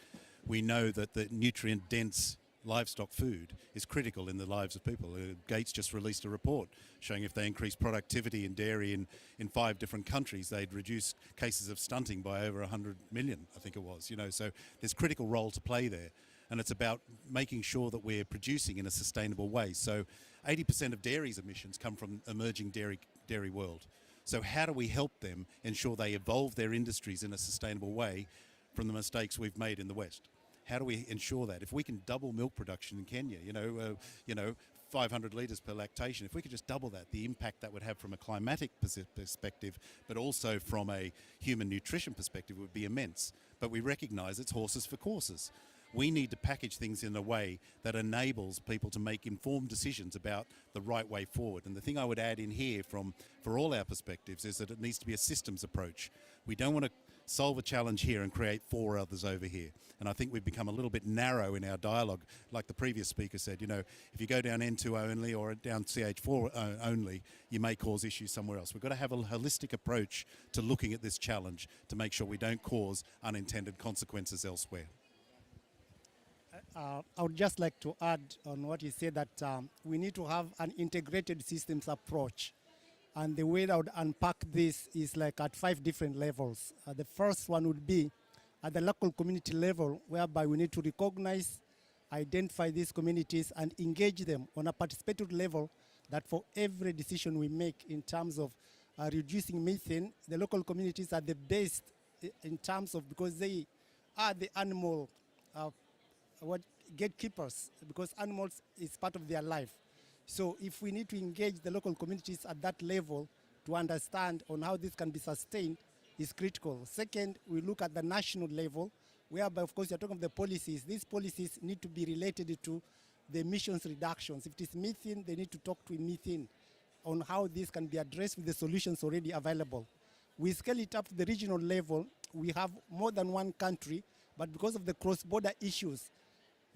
We know that the nutrient-dense livestock food is critical in the lives of people. Gates just released a report showing if they increase productivity in dairy in 5 different countries, they'd reduce cases of stunting by over 100 million, I think it was. You know, so there's a critical role to play there. And it's about making sure that we're producing in a sustainable way. So 80% of dairy's emissions come from emerging dairy world. So how do we help them ensure they evolve their industries in a sustainable way from the mistakes we've made in the West? How do we ensure that? If we can double milk production in Kenya, 500 litres per lactation, if we could just double that, the impact that would have from a climatic perspective, but also from a human nutrition perspective would be immense. But we recognise it's horses for courses. We need to package things in a way that enables people to make informed decisions about the right way forward. And the thing I would add in here for all our perspectives is that it needs to be a systems approach. We don't want to solve a challenge here and create 4 others over here. And I think we've become a little bit narrow in our dialogue. Like the previous speaker said, if you go down N2 only or down CH4 only, you may cause issues somewhere else. We've got to have a holistic approach to looking at this challenge to make sure we don't cause unintended consequences elsewhere. I would just like to add on what you said that we need to have an integrated systems approach. And the way I would unpack this is like at 5 different levels. The first one would be at the local community level, whereby we need to recognize, identify these communities and engage them on a participatory level, that for every decision we make in terms of reducing methane, the local communities are the best in terms of, because they are the animal gatekeepers, because animals is part of their life. So if we need to engage the local communities at that level to understand on how this can be sustained is critical. Second, we look at the national level, whereby of course you're talking of the policies. These policies need to be related to the emissions reductions. If it is methane, they need to talk to methane on how this can be addressed with the solutions already available. We scale it up to the regional level. We have more than one country, but because of the cross-border issues,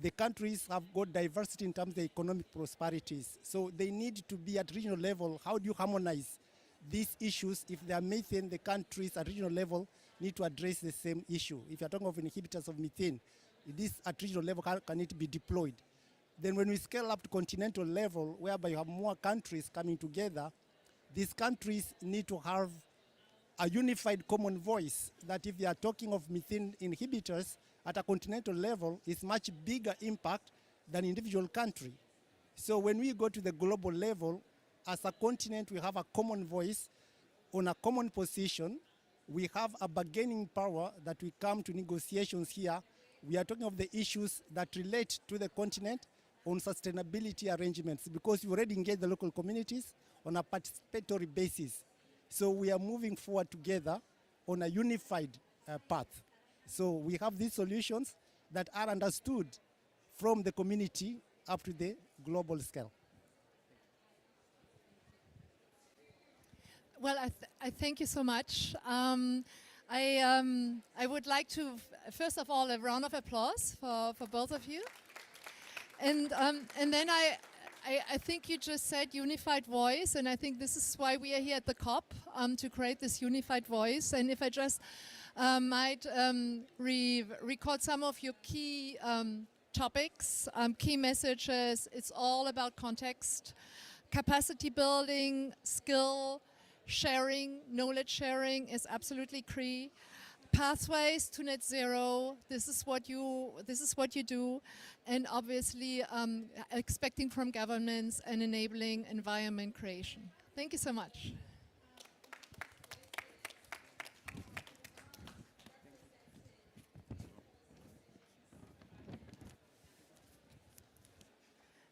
the countries have got diversity in terms of the economic prosperities. So they need to be at regional level. How do you harmonize these issues? If they are methane, the countries at regional level need to address the same issue. If you're talking of inhibitors of methane, this at regional level, how can it be deployed? Then when we scale up to continental level, whereby you have more countries coming together, these countries need to have a unified common voice, that if they are talking of methane inhibitors at a continental level, it's much bigger impact than individual country. So when we go to the global level, as a continent, we have a common voice on a common position. We have a bargaining power that we come to negotiations here. We are talking of the issues that relate to the continent on sustainability arrangements, because we already engaged the local communities on a participatory basis. So we are moving forward together on a unified path. So we have these solutions that are understood from the community up to the global scale. Well, I thank you so much. I would like to, first of all, a round of applause for both of you. And then I think you just said unified voice, and I think this is why we are here at the COP, to create this unified voice. And if I just might record some of your key topics, key messages, it's all about context, capacity building, skill sharing, knowledge sharing is absolutely key. Pathways to net zero, this is what you do, and obviously expecting from governments and enabling environment creation. Thank you so much.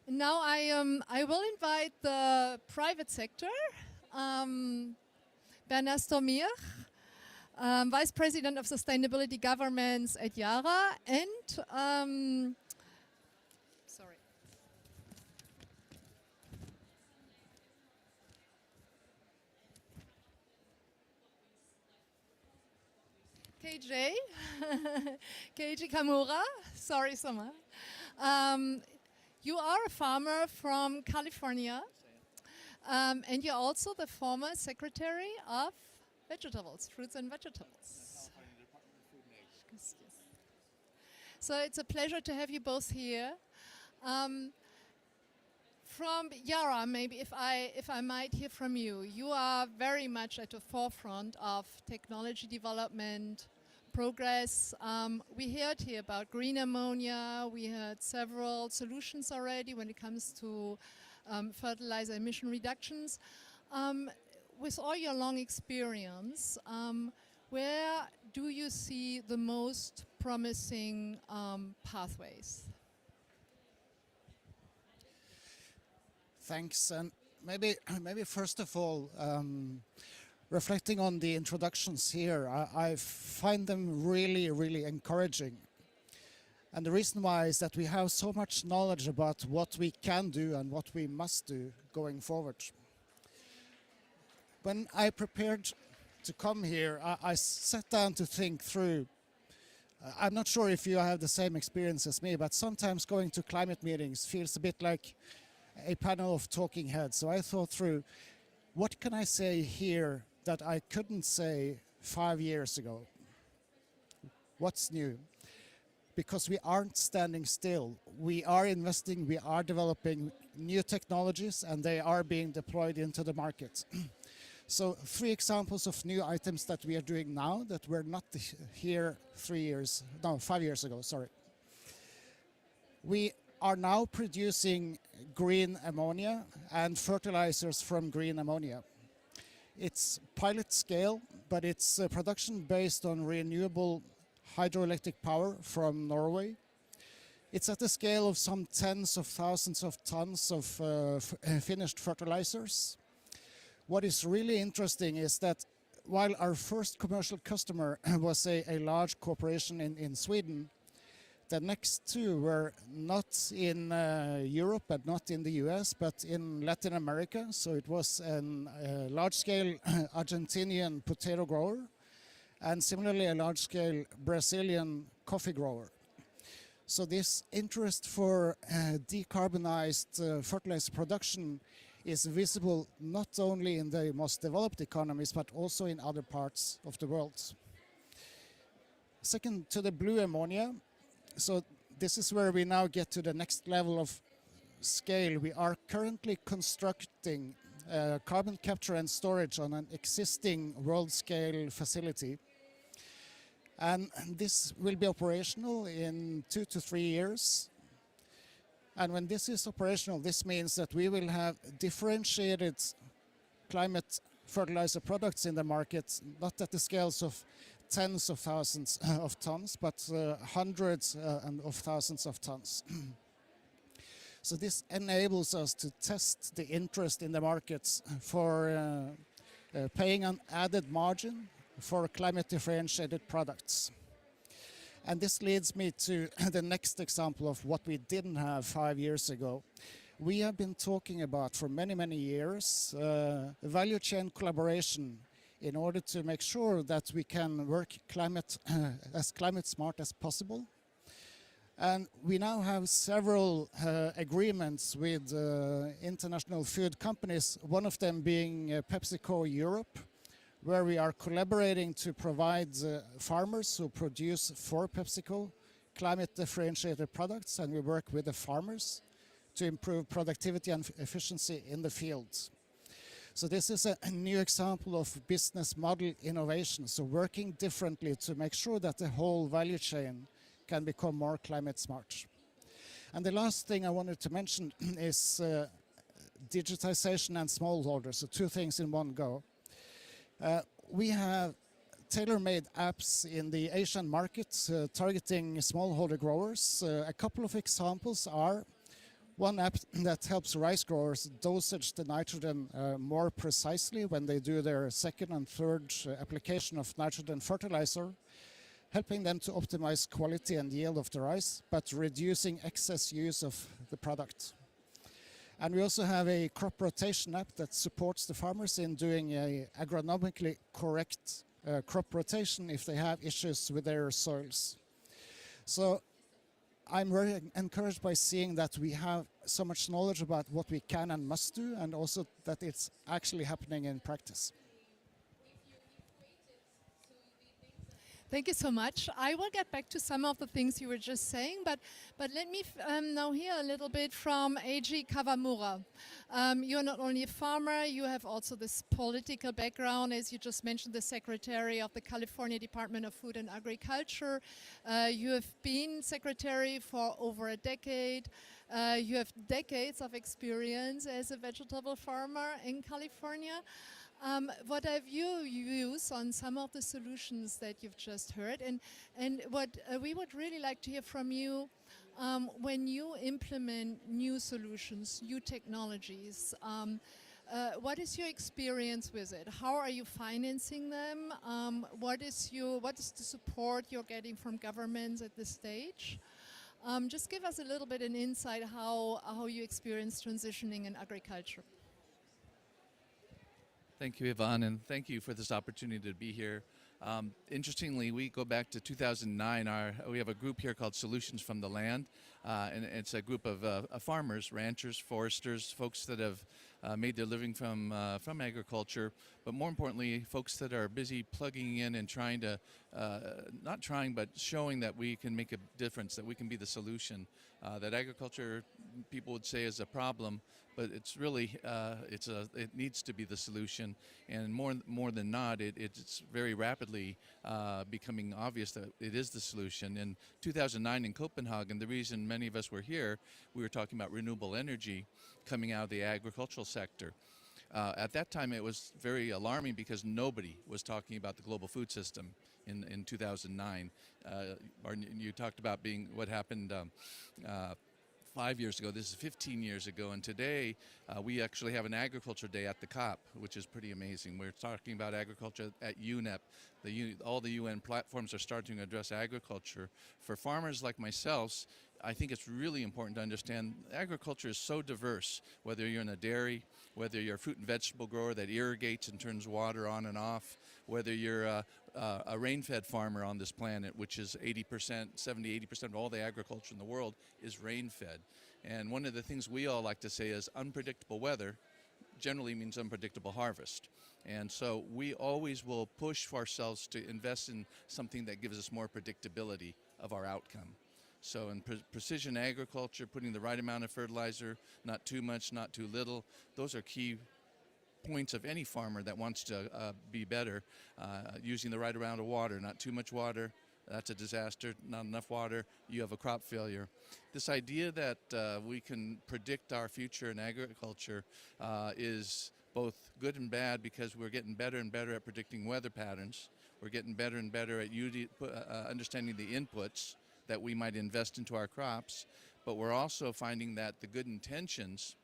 Now I will invite the private sector. Bernard Stormier, Vice President of Sustainability Governance at CGIAR, and KJ, KJ Kamura, sorry so much. You are a farmer from California. And you're also the former Secretary of Vegetables, Fruits and Vegetables. Yes. So it's a pleasure to have you both here. From Yara, maybe if I might hear from you, you are very much at the forefront of technology development, progress. We heard here about green ammonia. We heard several solutions already when it comes to fertilizer emission reductions. With all your long experience, where do you see the most promising pathways? Thanks, and maybe first of all, reflecting on the introductions here, I find them really encouraging. And the reason why is that we have so much knowledge about what we can do and what we must do going forward. When I prepared to come here, I sat down to think through. I'm not sure if you have the same experience as me, but sometimes going to climate meetings feels a bit like a panel of talking heads. So I thought through, what can I say here that I couldn't say 5 years ago? What's new? Because we aren't standing still. We are investing, we are developing new technologies, and they are being deployed into the market. So 3 examples of new items that we are doing now that were not here 5 years ago, sorry. We are now producing green ammonia and fertilizers from green ammonia. It's pilot scale, but it's production based on renewable hydroelectric power from Norway. It's at the scale of some tens of thousands of tons of finished fertilizers. What is really interesting is that while our first commercial customer was a large corporation in Sweden, the next 2 were not in Europe and not in the US, but in Latin America. So it was a large-scale Argentinian potato grower, and similarly a large-scale Brazilian coffee grower. So this interest for decarbonized fertilizer production is visible not only in the most developed economies, but also in other parts of the world. Second, to the blue ammonia. So this is where we now get to the next level of scale. We are currently constructing carbon capture and storage on an existing world-scale facility. And this will be operational in 2 to 3 years. And when this is operational, this means that we will have differentiated climate fertilizer products in the market, not at the scales of tens of thousands of tons, but hundreds of thousands of tons. So this enables us to test the interest in the markets for paying an added margin for climate differentiated products. And this leads me to the next example of what we didn't have 5 years ago. We have been talking about for many, many years value chain collaboration in order to make sure that we can work as climate smart as possible. And we now have several agreements with international food companies, one of them being PepsiCo Europe, where we are collaborating to provide farmers who produce for PepsiCo climate differentiated products, and we work with the farmers to improve productivity and efficiency in the fields. So this is a new example of business model innovation, so working differently to make sure that the whole value chain can become more climate smart. And the last thing I wanted to mention is digitization and smallholders, so two things in one go. We have tailor-made apps in the Asian markets targeting smallholder growers. A couple of examples are one app that helps rice growers dosage the nitrogen more precisely when they do their second and third application of nitrogen fertilizer, helping them to optimize quality and yield of the rice, but reducing excess use of the product. And we also have a crop rotation app that supports the farmers in doing a agronomically correct crop rotation if they have issues with their soils. So I'm very encouraged by seeing that we have so much knowledge about what we can and must do, and also that it's actually happening in practice. Thank you so much. I will get back to some of the things you were just saying, but let me now hear a little bit from Eiji Kawamura. You're not only a farmer, you have also this political background, as you just mentioned, the secretary of the California Department of Food and Agriculture. You have been secretary for over a decade. You have decades of experience as a vegetable farmer in California. What have you used on some of the solutions that you've just heard, and what we would really like to hear from you when you implement new solutions, new technologies, what is your experience with it? How are you financing them? What is the support you're getting from governments at this stage? Just give us a little bit an insight how you experience transitioning in agriculture. Thank you, Yvonne, and thank you for this opportunity to be here. Interestingly, we go back to 2009. We have a group here called Solutions from the Land, and it's a group of farmers, ranchers, foresters, folks that have made their living from agriculture, but more importantly, folks that are busy plugging in and trying to, not trying, but showing that we can make a difference, that we can be the solution. That agriculture, people would say, is a problem, but it's really, it needs to be the solution, and more than not, it's very rapidly becoming obvious that it is the solution. In 2009 in Copenhagen, the reason many of us were here, we were talking about renewable energy coming out of the agricultural sector. At that time, it was very alarming because nobody was talking about the global food system in 2009. You talked about what happened 5 years ago. This is 15 years ago, and today we actually have an agriculture day at the COP, which is pretty amazing. We're talking about agriculture at UNEP. All the UN platforms are starting to address agriculture. For farmers like myself, I think it's really important to understand agriculture is so diverse, whether you're in a dairy, whether you're a fruit and vegetable grower that irrigates and turns water on and off, whether you're a rain-fed farmer on this planet, which is 80%, 70-80% of all the agriculture in the world is rain-fed. And one of the things we all like to say is unpredictable weather generally means unpredictable harvest. And so we always will push for ourselves to invest in something that gives us more predictability of our outcome. So in precision agriculture, putting the right amount of fertilizer, not too much, not too little, those are key points of any farmer that wants to be better. Using the right amount of water, not too much water, that's a disaster. Not enough water, you have a crop failure. This idea that we can predict our future in agriculture is both good and bad, because we're getting better and better at predicting weather patterns. We're getting better and better at understanding the inputs that we might invest into our crops. but we're also finding that the good intentions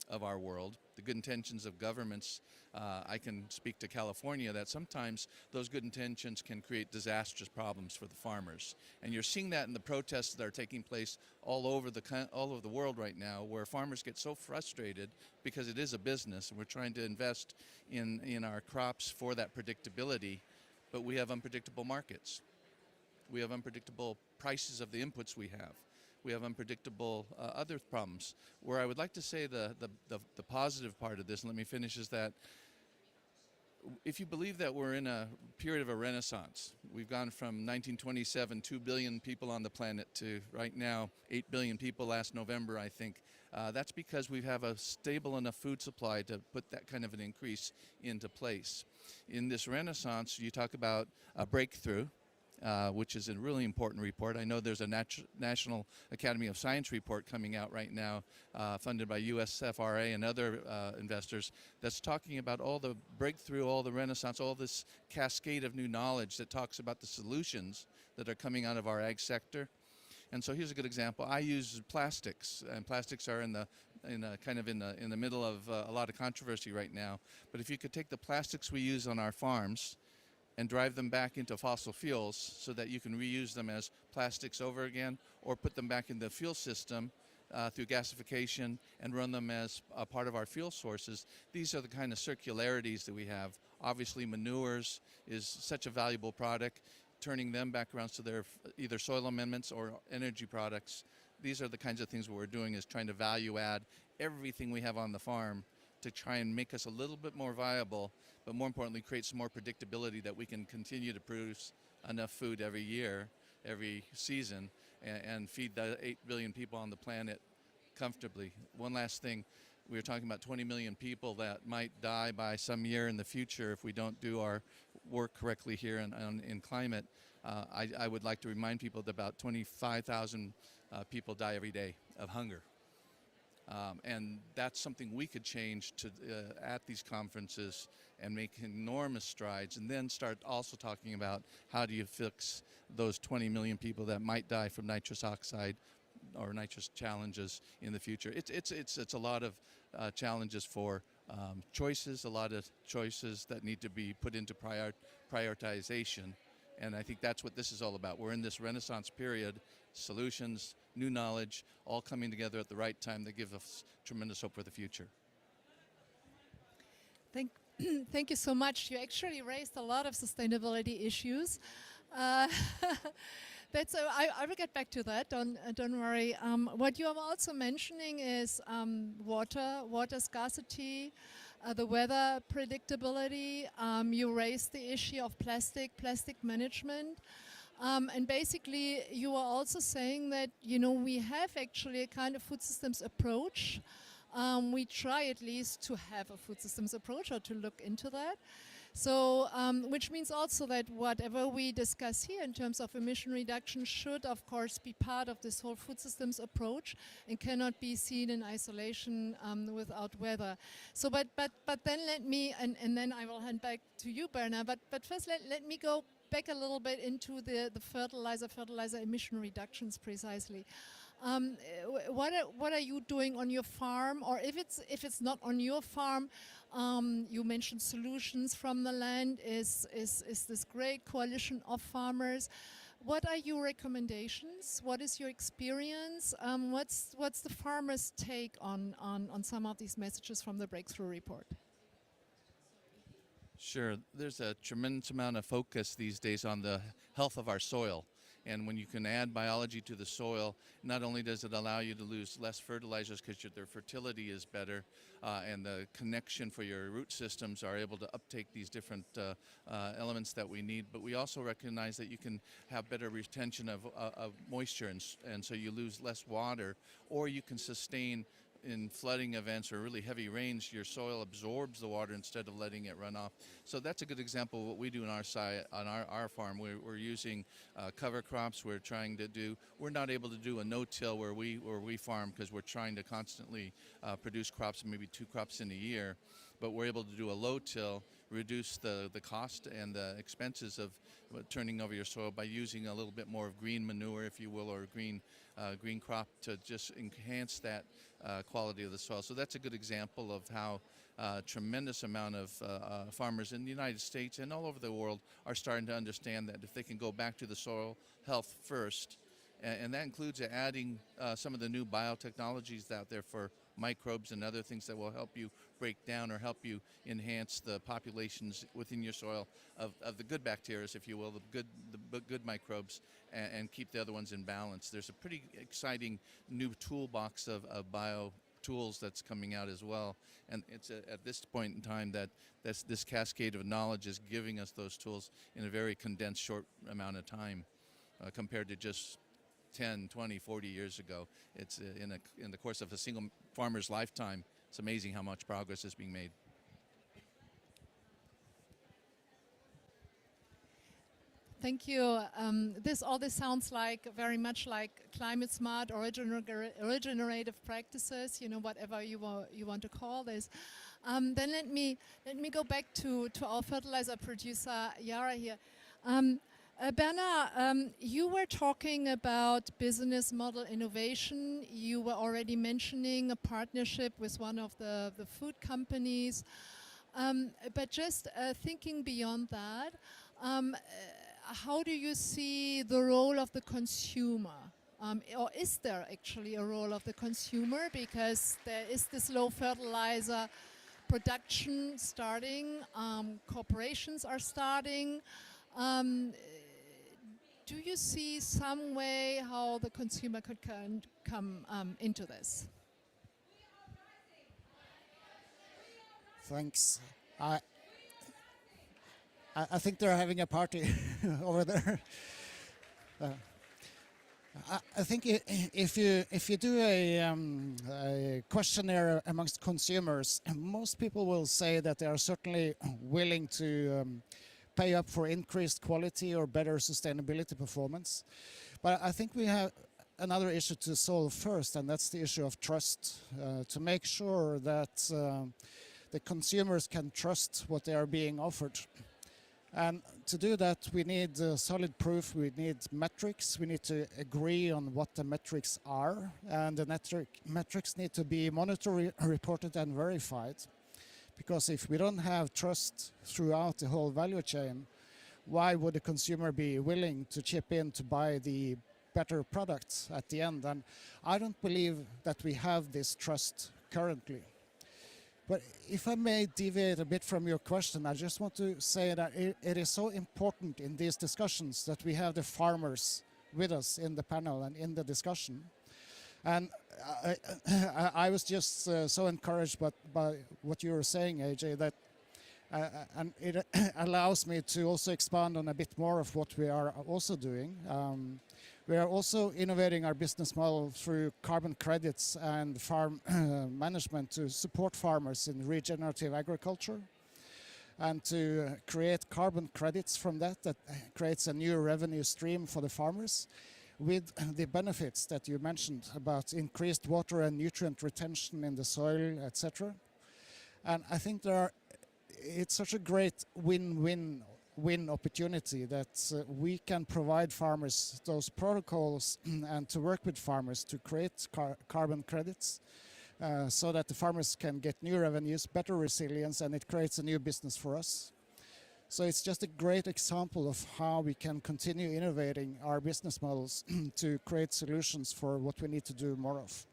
of our world, the good intentions of governments, I can speak to California, that sometimes those good intentions can create disastrous problems for the farmers. And you're seeing that in the protests that are taking place all over the world right now, where farmers get so frustrated because it is a business and we're trying to invest in our crops for that predictability, but we have unpredictable markets. We have unpredictable prices of the inputs we have. We have unpredictable other problems. Where I would like to say the positive part of this, and let me finish, is that if you believe that we're in a period of a renaissance, we've gone from 1927, 2 billion people on the planet, to right now 8 billion people last November, I think. That's because we have a stable enough food supply to put that kind of an increase into place. In this renaissance, you talk about a breakthrough, which is a really important report. I know there's a National Academy of Science report coming out right now, funded by USFRA and other investors, that's talking about all the breakthrough, all the renaissance, all this cascade of new knowledge that talks about the solutions that are coming out of our ag sector. And so here's a good example. I use plastics, and plastics are in the middle of a lot of controversy right now. But if you could take the plastics we use on our farms and drive them back into fossil fuels so that you can reuse them as plastics over again, or put them back in the fuel system through gasification and run them as a part of our fuel sources. These are the kind of circularities that we have. Obviously, manures is such a valuable product. Turning them back around to their either soil amendments or energy products. These are the kinds of things what we're doing, is trying to value add everything we have on the farm to try and make us a little bit more viable, but more importantly, create some more predictability that we can continue to produce enough food every year, every season, and feed the 8 billion people on the planet comfortably. One last thing, we were talking about 20 million people that might die by some year in the future if we don't do our work correctly here in climate. I would like to remind people that about 25,000 people die every day of hunger. And that's something we could change at these conferences and make enormous strides, and then start also talking about how do you fix those 20 million people that might die from nitrous oxide or nitrous challenges in the future. It's a lot of challenges for choices, a lot of choices that need to be put into prioritization. And I think that's what this is all about. We're in this renaissance period, solutions, new knowledge, all coming together at the right time that give us tremendous hope for the future. Thank you so much. You actually raised a lot of sustainability issues. I will get back to that, don't worry. What you are also mentioning is water scarcity, the weather predictability. You raised the issue of plastic management. And basically, you are also saying that, we have actually a kind of food systems approach. We try at least to have a food systems approach, or to look into that. So, which means also that whatever we discuss here in terms of emission reduction should, of course, be part of this whole food systems approach and cannot be seen in isolation without weather. So, but then let me, and then I will hand back to you, Bernard. But first, let me go back a little bit into the fertilizer emission reductions precisely. What are you doing on your farm, or if it's not on your farm? You mentioned solutions from the land is this great coalition of farmers. What are your recommendations? What is your experience? What's the farmers' take on some of these messages from the Breakthrough Report? Sure, there's a tremendous amount of focus these days on the health of our soil. And when you can add biology to the soil, not only does it allow you to lose less fertilizers because their fertility is better, and the connection for your root systems are able to uptake these different elements that we need, but we also recognize that you can have better retention of moisture, and so you lose less water, or you can sustain in flooding events or really heavy rains, your soil absorbs the water instead of letting it run off. So that's a good example of what we do on our side, on our farm. We're using cover crops. We're not able to do a no-till where we farm, because we're trying to constantly produce crops, maybe 2 crops in a year. But we're able to do a low-till, reduce the cost and the expenses of turning over your soil by using a little bit more of green manure, if you will, or green green crop to just enhance that quality of the soil. So that's a good example of how tremendous amount of farmers in the United States and all over the world are starting to understand that if they can go back to the soil health first, and that includes adding some of the new biotechnologies out there for microbes and other things that will help you break down or help you enhance the populations within your soil of the good bacteria, if you will, the good microbes, and keep the other ones in balance. There's a pretty exciting new toolbox of bio tools that's coming out as well, and it's at this point in time that this cascade of knowledge is giving us those tools in a very condensed short amount of time compared to just 10, 20, 40 years ago. It's in the course of a single farmer's lifetime, it's amazing how much progress is being made. Thank you. All this sounds like very much like climate smart or regenerative practices. Whatever you want to call this. Then let me go back to our fertilizer producer Yara here. Bernard, you were talking about business model innovation. You were already mentioning a partnership with one of the food companies. But just thinking beyond that, how do you see the role of the consumer? Or is there actually a role of the consumer? Because there is this low fertilizer production starting, corporations are starting. Do you see some way how the consumer could come into this? Thanks. I think they're having a party over there. I think if you do a questionnaire amongst consumers, most people will say that they are certainly willing to pay up for increased quality or better sustainability performance. But I think we have another issue to solve first, and that's the issue of trust, to make sure that the consumers can trust what they are being offered. And to do that, we need solid proof, we need metrics, we need to agree on what the metrics are, and the metrics need to be monitored, reported and verified. Because if we don't have trust throughout the whole value chain, why would the consumer be willing to chip in to buy the better products at the end? And I don't believe that we have this trust currently. But if I may deviate a bit from your question, I just want to say that it is so important in these discussions that we have the farmers with us in the panel and in the discussion. And I was just so encouraged by what you were saying, AJ, that and it allows me to also expand on a bit more of what we are also doing. We are also innovating our business model through carbon credits and farm management to support farmers in regenerative agriculture and to create carbon credits from that creates a new revenue stream for the farmers with the benefits that you mentioned about increased water and nutrient retention in the soil, etc. And I think it's such a great win-win opportunity that we can provide farmers those protocols and to work with farmers to create carbon credits so that the farmers can get new revenues, better resilience, and it creates a new business for us. So it's just a great example of how we can continue innovating our business models to create solutions for what we need to do more of.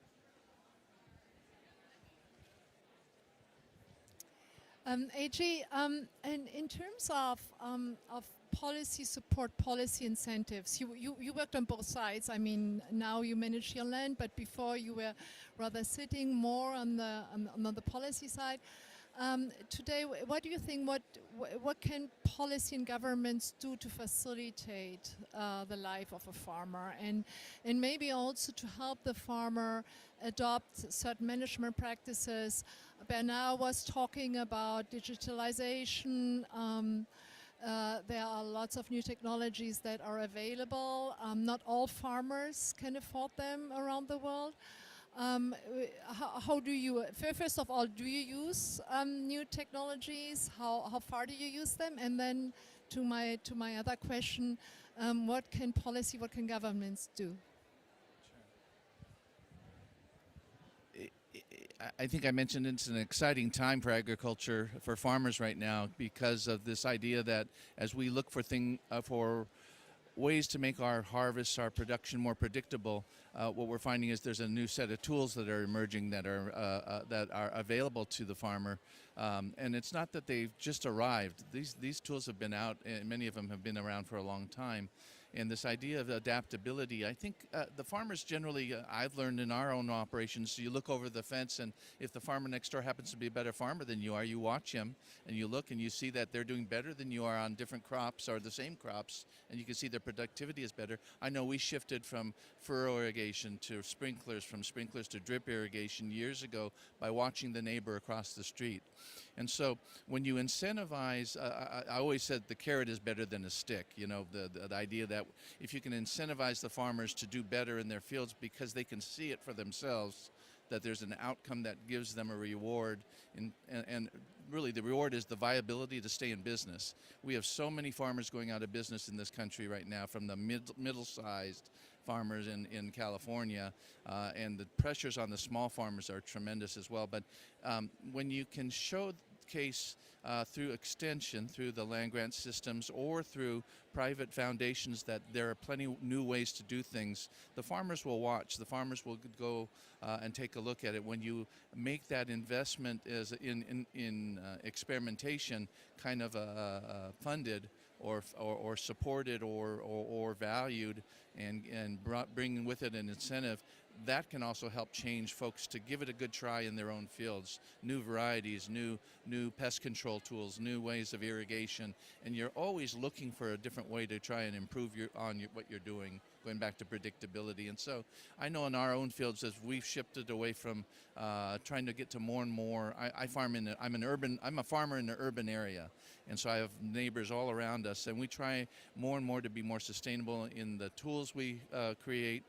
AJ, and in terms of policy support, policy incentives, you worked on both sides. I mean, now you manage your land, but before you were rather sitting more on the policy side. Today, what do you think? What can policy and governments do to facilitate the life of a farmer, and maybe also to help the farmer adopt certain management practices? Bernard was talking about digitalization. There are lots of new technologies that are available. Not all farmers can afford them around the world. How do you, first of all, do you use new technologies? How far do you use them? And then to my other question, what can policy, what can governments do? I think I mentioned it's an exciting time for agriculture, for farmers right now, because of this idea that as we look for for ways to make our harvests, our production more predictable, what we're finding is there's a new set of tools that are emerging that are available to the farmer, and it's not that they've just arrived. These tools have been out, and many of them have been around for a long time. And this idea of adaptability, I think the farmers generally, I've learned in our own operations, you look over the fence, and if the farmer next door happens to be a better farmer than you are, you watch him and you look and you see that they're doing better than you are on different crops or the same crops, and you can see their productivity is better. I know we shifted from furrow irrigation to sprinklers, from sprinklers to drip irrigation years ago by watching the neighbor across the street. And so when you incentivize, I always said the carrot is better than a stick, you know, the idea that if you can incentivize the farmers to do better in their fields because they can see it for themselves, that there's an outcome that gives them a reward, and really the reward is the viability to stay in business. We have so many farmers going out of business in this country right now, from the middle-sized farmers in California, and the pressures on the small farmers are tremendous as well. But when you can showcase through extension, through the land grant systems, or through private foundations that there are plenty new ways to do things, the farmers will watch. The farmers will go and take a look at it. When you make that investment as in experimentation kind of funded or supported or valued, and bringing with it an incentive, that can also help change folks to give it a good try in their own fields. New varieties, new pest control tools, new ways of irrigation, and you're always looking for a different way to try and improve what you're doing, going back to predictability. And so I know in our own fields, as we've shifted away from trying to get to more and more, I'm a farmer in an urban area, and so I have neighbors all around us, and we try more and more to be more sustainable in the tools we create.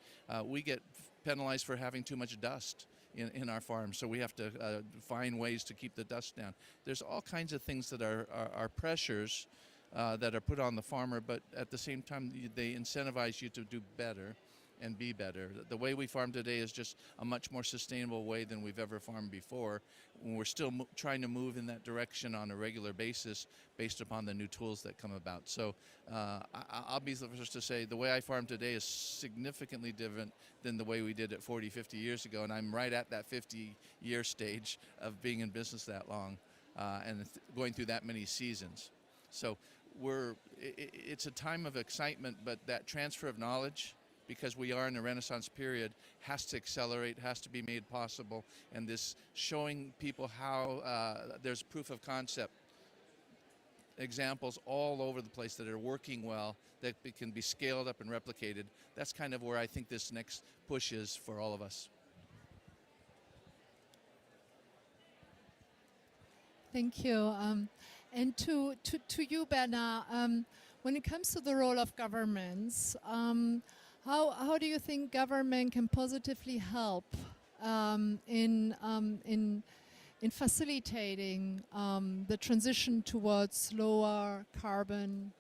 We get penalized for having too much dust in our farm, so we have to find ways to keep the dust down. There's all kinds of things that are pressures that are put on the farmer, but at the same time they incentivize you to do better and be better. The way we farm today is just a much more sustainable way than we've ever farmed before. We're still trying to move in that direction on a regular basis based upon the new tools that come about. So I'll be the first to say the way I farm today is significantly different than the way we did it 40, 50 years ago, and I'm right at that 50-year stage of being in business that long and going through that many seasons. So it's a time of excitement, but that transfer of knowledge, because we are in a Renaissance period, has to accelerate, has to be made possible, and this showing people how there's proof of concept examples all over the place that are working well, that can be scaled up and replicated. That's kind of where I think this next push is for all of us. Thank you. And to you, Bernard, when it comes to the role of governments, how do you think government can positively help in facilitating the transition towards lower carbon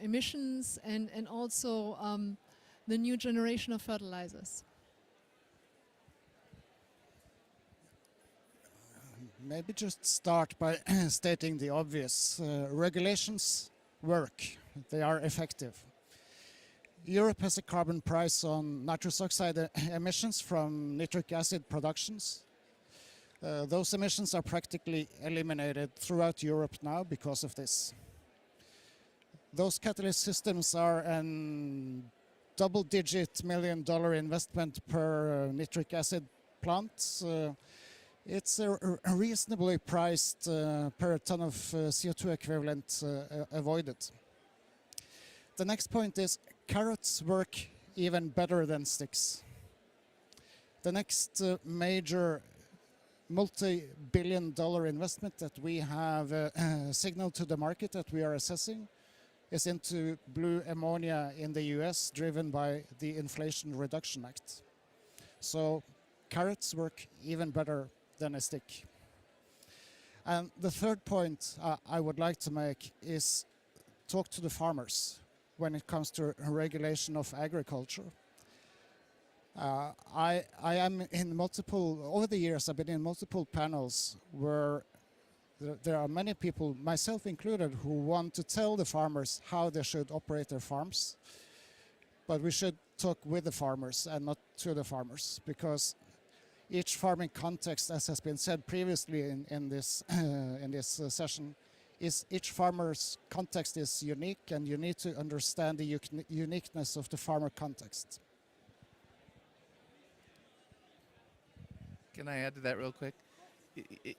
emissions and also the new generation of fertilizers? Maybe just start by stating the obvious. Regulations work. They are effective. Europe has a carbon price on nitrous oxide emissions from nitric acid productions. Those emissions are practically eliminated throughout Europe now because of this. Those catalyst systems are a double-digit million-dollar investment per nitric acid plant. It's a reasonably priced per ton of CO2 equivalent avoided. The next point is carrots work even better than sticks. The next major multi-billion-dollar investment that we have signaled to the market that we are assessing is into blue ammonia in the US, driven by the Inflation Reduction Act. So carrots work even better than a stick. And the third point I would like to make is talk to the farmers when it comes to regulation of agriculture. I am in multiple, over the years I've been in multiple panels where there are many people, myself included, who want to tell the farmers how they should operate their farms. But we should talk with the farmers and not to the farmers, because each farming context, as has been said previously in this session, is each farmer's context is unique, and you need to understand the uniqueness of the farmer context. Can I add to that real quick?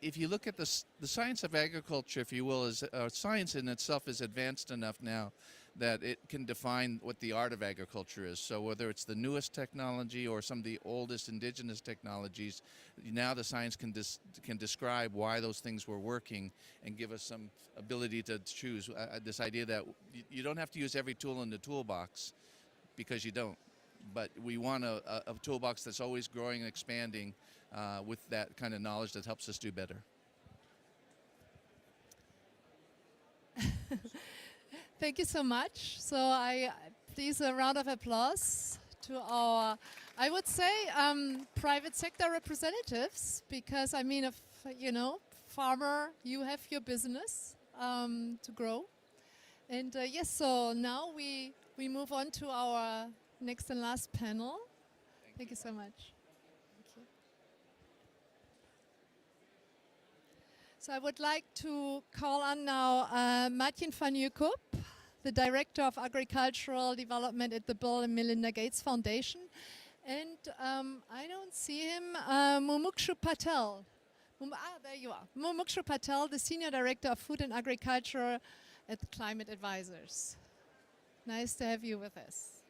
If you look at the science of agriculture, if you will, is science in itself is advanced enough now that it can define what the art of agriculture is. So whether it's the newest technology or some of the oldest indigenous technologies, now the science can describe why those things were working and give us some ability to choose. This idea that you don't have to use every tool in the toolbox, because you don't. But we want a toolbox that's always growing and expanding with that kind of knowledge that helps us do better. Thank you so much. So please a round of applause to our, I would say, private sector representatives, because I mean, if you know, farmer, you have your business to grow. And yes, so now we move on to our next and last panel. Thank you so much. Thank you. So I would like to call on now Martin van Nieuwkoop, the Director of Agricultural Development at the Bill and Melinda Gates Foundation. And I don't see him, Mumukshu Patel. There you are. Mumukshu Patel, the Senior Director of Food and Agriculture at the Climate Advisors. Nice to have you with us.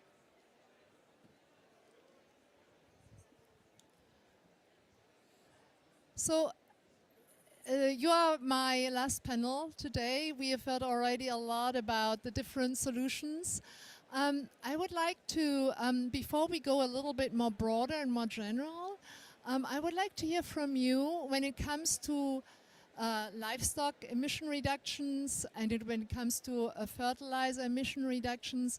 So you are my last panel today. We have heard already a lot about the different solutions. I would like to, before we go a little bit more broader and more general, I would like to hear from you when it comes to livestock emission reductions and when it comes to fertilizer emission reductions.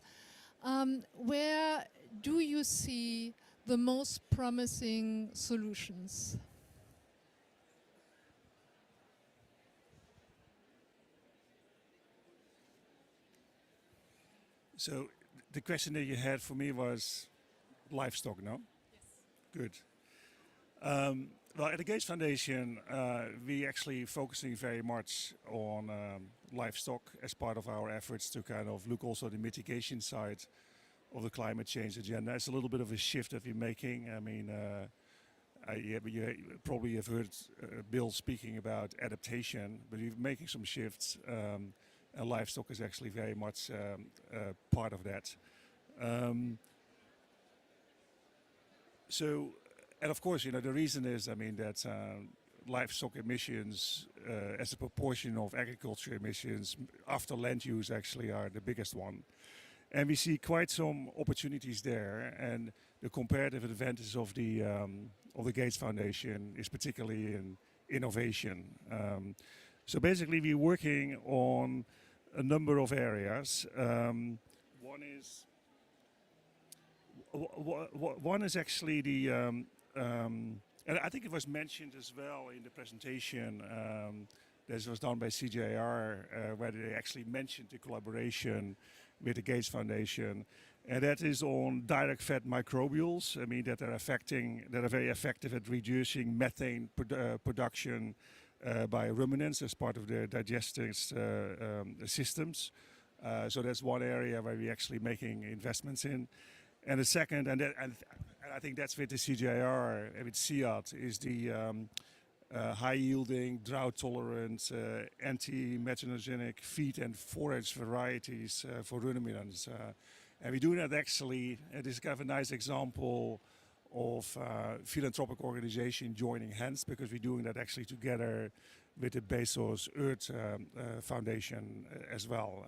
Where do you see the most promising solutions? So the question that you had for me was livestock, no? Yes. Good. Well, at the Gates Foundation, we actually focusing very much on livestock as part of our efforts to kind of look also at the mitigation side of the climate change agenda. It's a little bit of a shift that we're making. I mean, you probably have heard Bill speaking about adaptation, but we're making some shifts. And livestock is actually very much part of that. And of course, you know, the reason is, I mean, that livestock emissions as a proportion of agriculture emissions after land use actually are the biggest one. And we see quite some opportunities there, and the comparative advantage of the Gates Foundation is particularly in innovation. So basically, we're working on a number of areas. One is actually the, and I think it was mentioned as well in the presentation. This was done by CGIAR, where they actually mentioned the collaboration with the Gates Foundation, and that is on direct fat microbials. I mean, that are very effective at reducing methane production by ruminants as part of their digestive systems. So that's one area where we're actually making investments in. And the second, and I think that's with the CGIAR, with CIAT, is the high-yielding, drought-tolerant, anti-methanogenic feed and forage varieties for ruminants. And we do that actually, this is kind of a nice example of philanthropic organization joining hands, because we're doing that actually together with the Bezos Earth Foundation as well.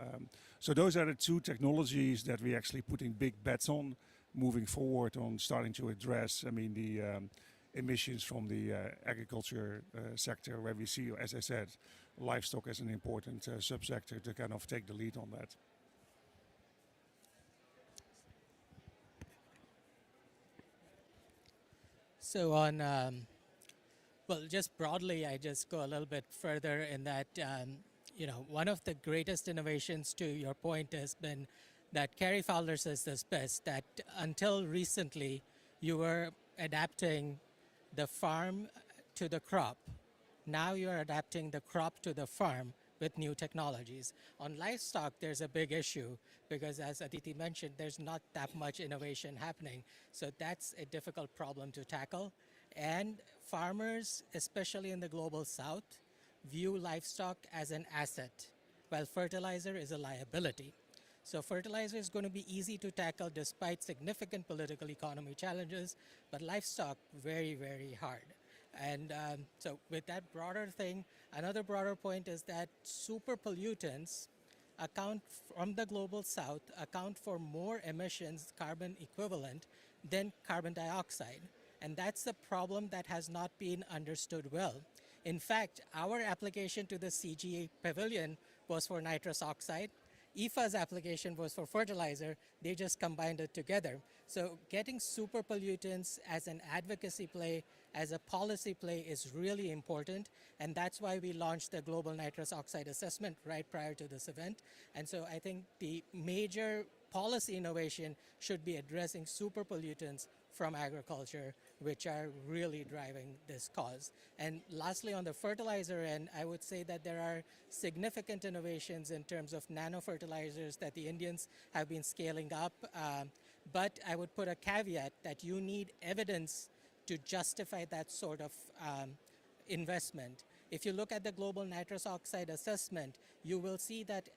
So those are the two technologies that we're actually putting big bets on moving forward on starting to address, I mean, the emissions from the agriculture sector, where we see, as I said, livestock as an important subsector to kind of take the lead on that. So on, well, just broadly, I just go a little bit further in that, one of the greatest innovations, to your point, has been that Carrie Fowler says this best, that until recently, you were adapting the farm to the crop. Now you're adapting the crop to the farm with new technologies. On livestock, there's a big issue because, as Aditi mentioned, there's not that much innovation happening. So that's a difficult problem to tackle. And farmers, especially in the global south, view livestock as an asset, while fertilizer is a liability. So fertilizer is going to be easy to tackle despite significant political economy challenges, but livestock, very, very hard. And so with that broader thing, another broader point is that super pollutants from the global south account for more emissions, carbon equivalent, than carbon dioxide. And that's the problem that has not been understood well. In fact, our application to the CGA pavilion was for nitrous oxide. IFA's application was for fertilizer. They just combined it together. So getting super pollutants as an advocacy play, as a policy play, is really important. And that's why we launched the Global Nitrous Oxide Assessment right prior to this event. And so I think the major policy innovation should be addressing super pollutants from agriculture, which are really driving this cause. And lastly, on the fertilizer end, I would say that there are significant innovations in terms of nanofertilizers that the Indians have been scaling up. But I would put a caveat that you need evidence to justify that sort of investment. If you look at the Global Nitrous Oxide Assessment, you will see that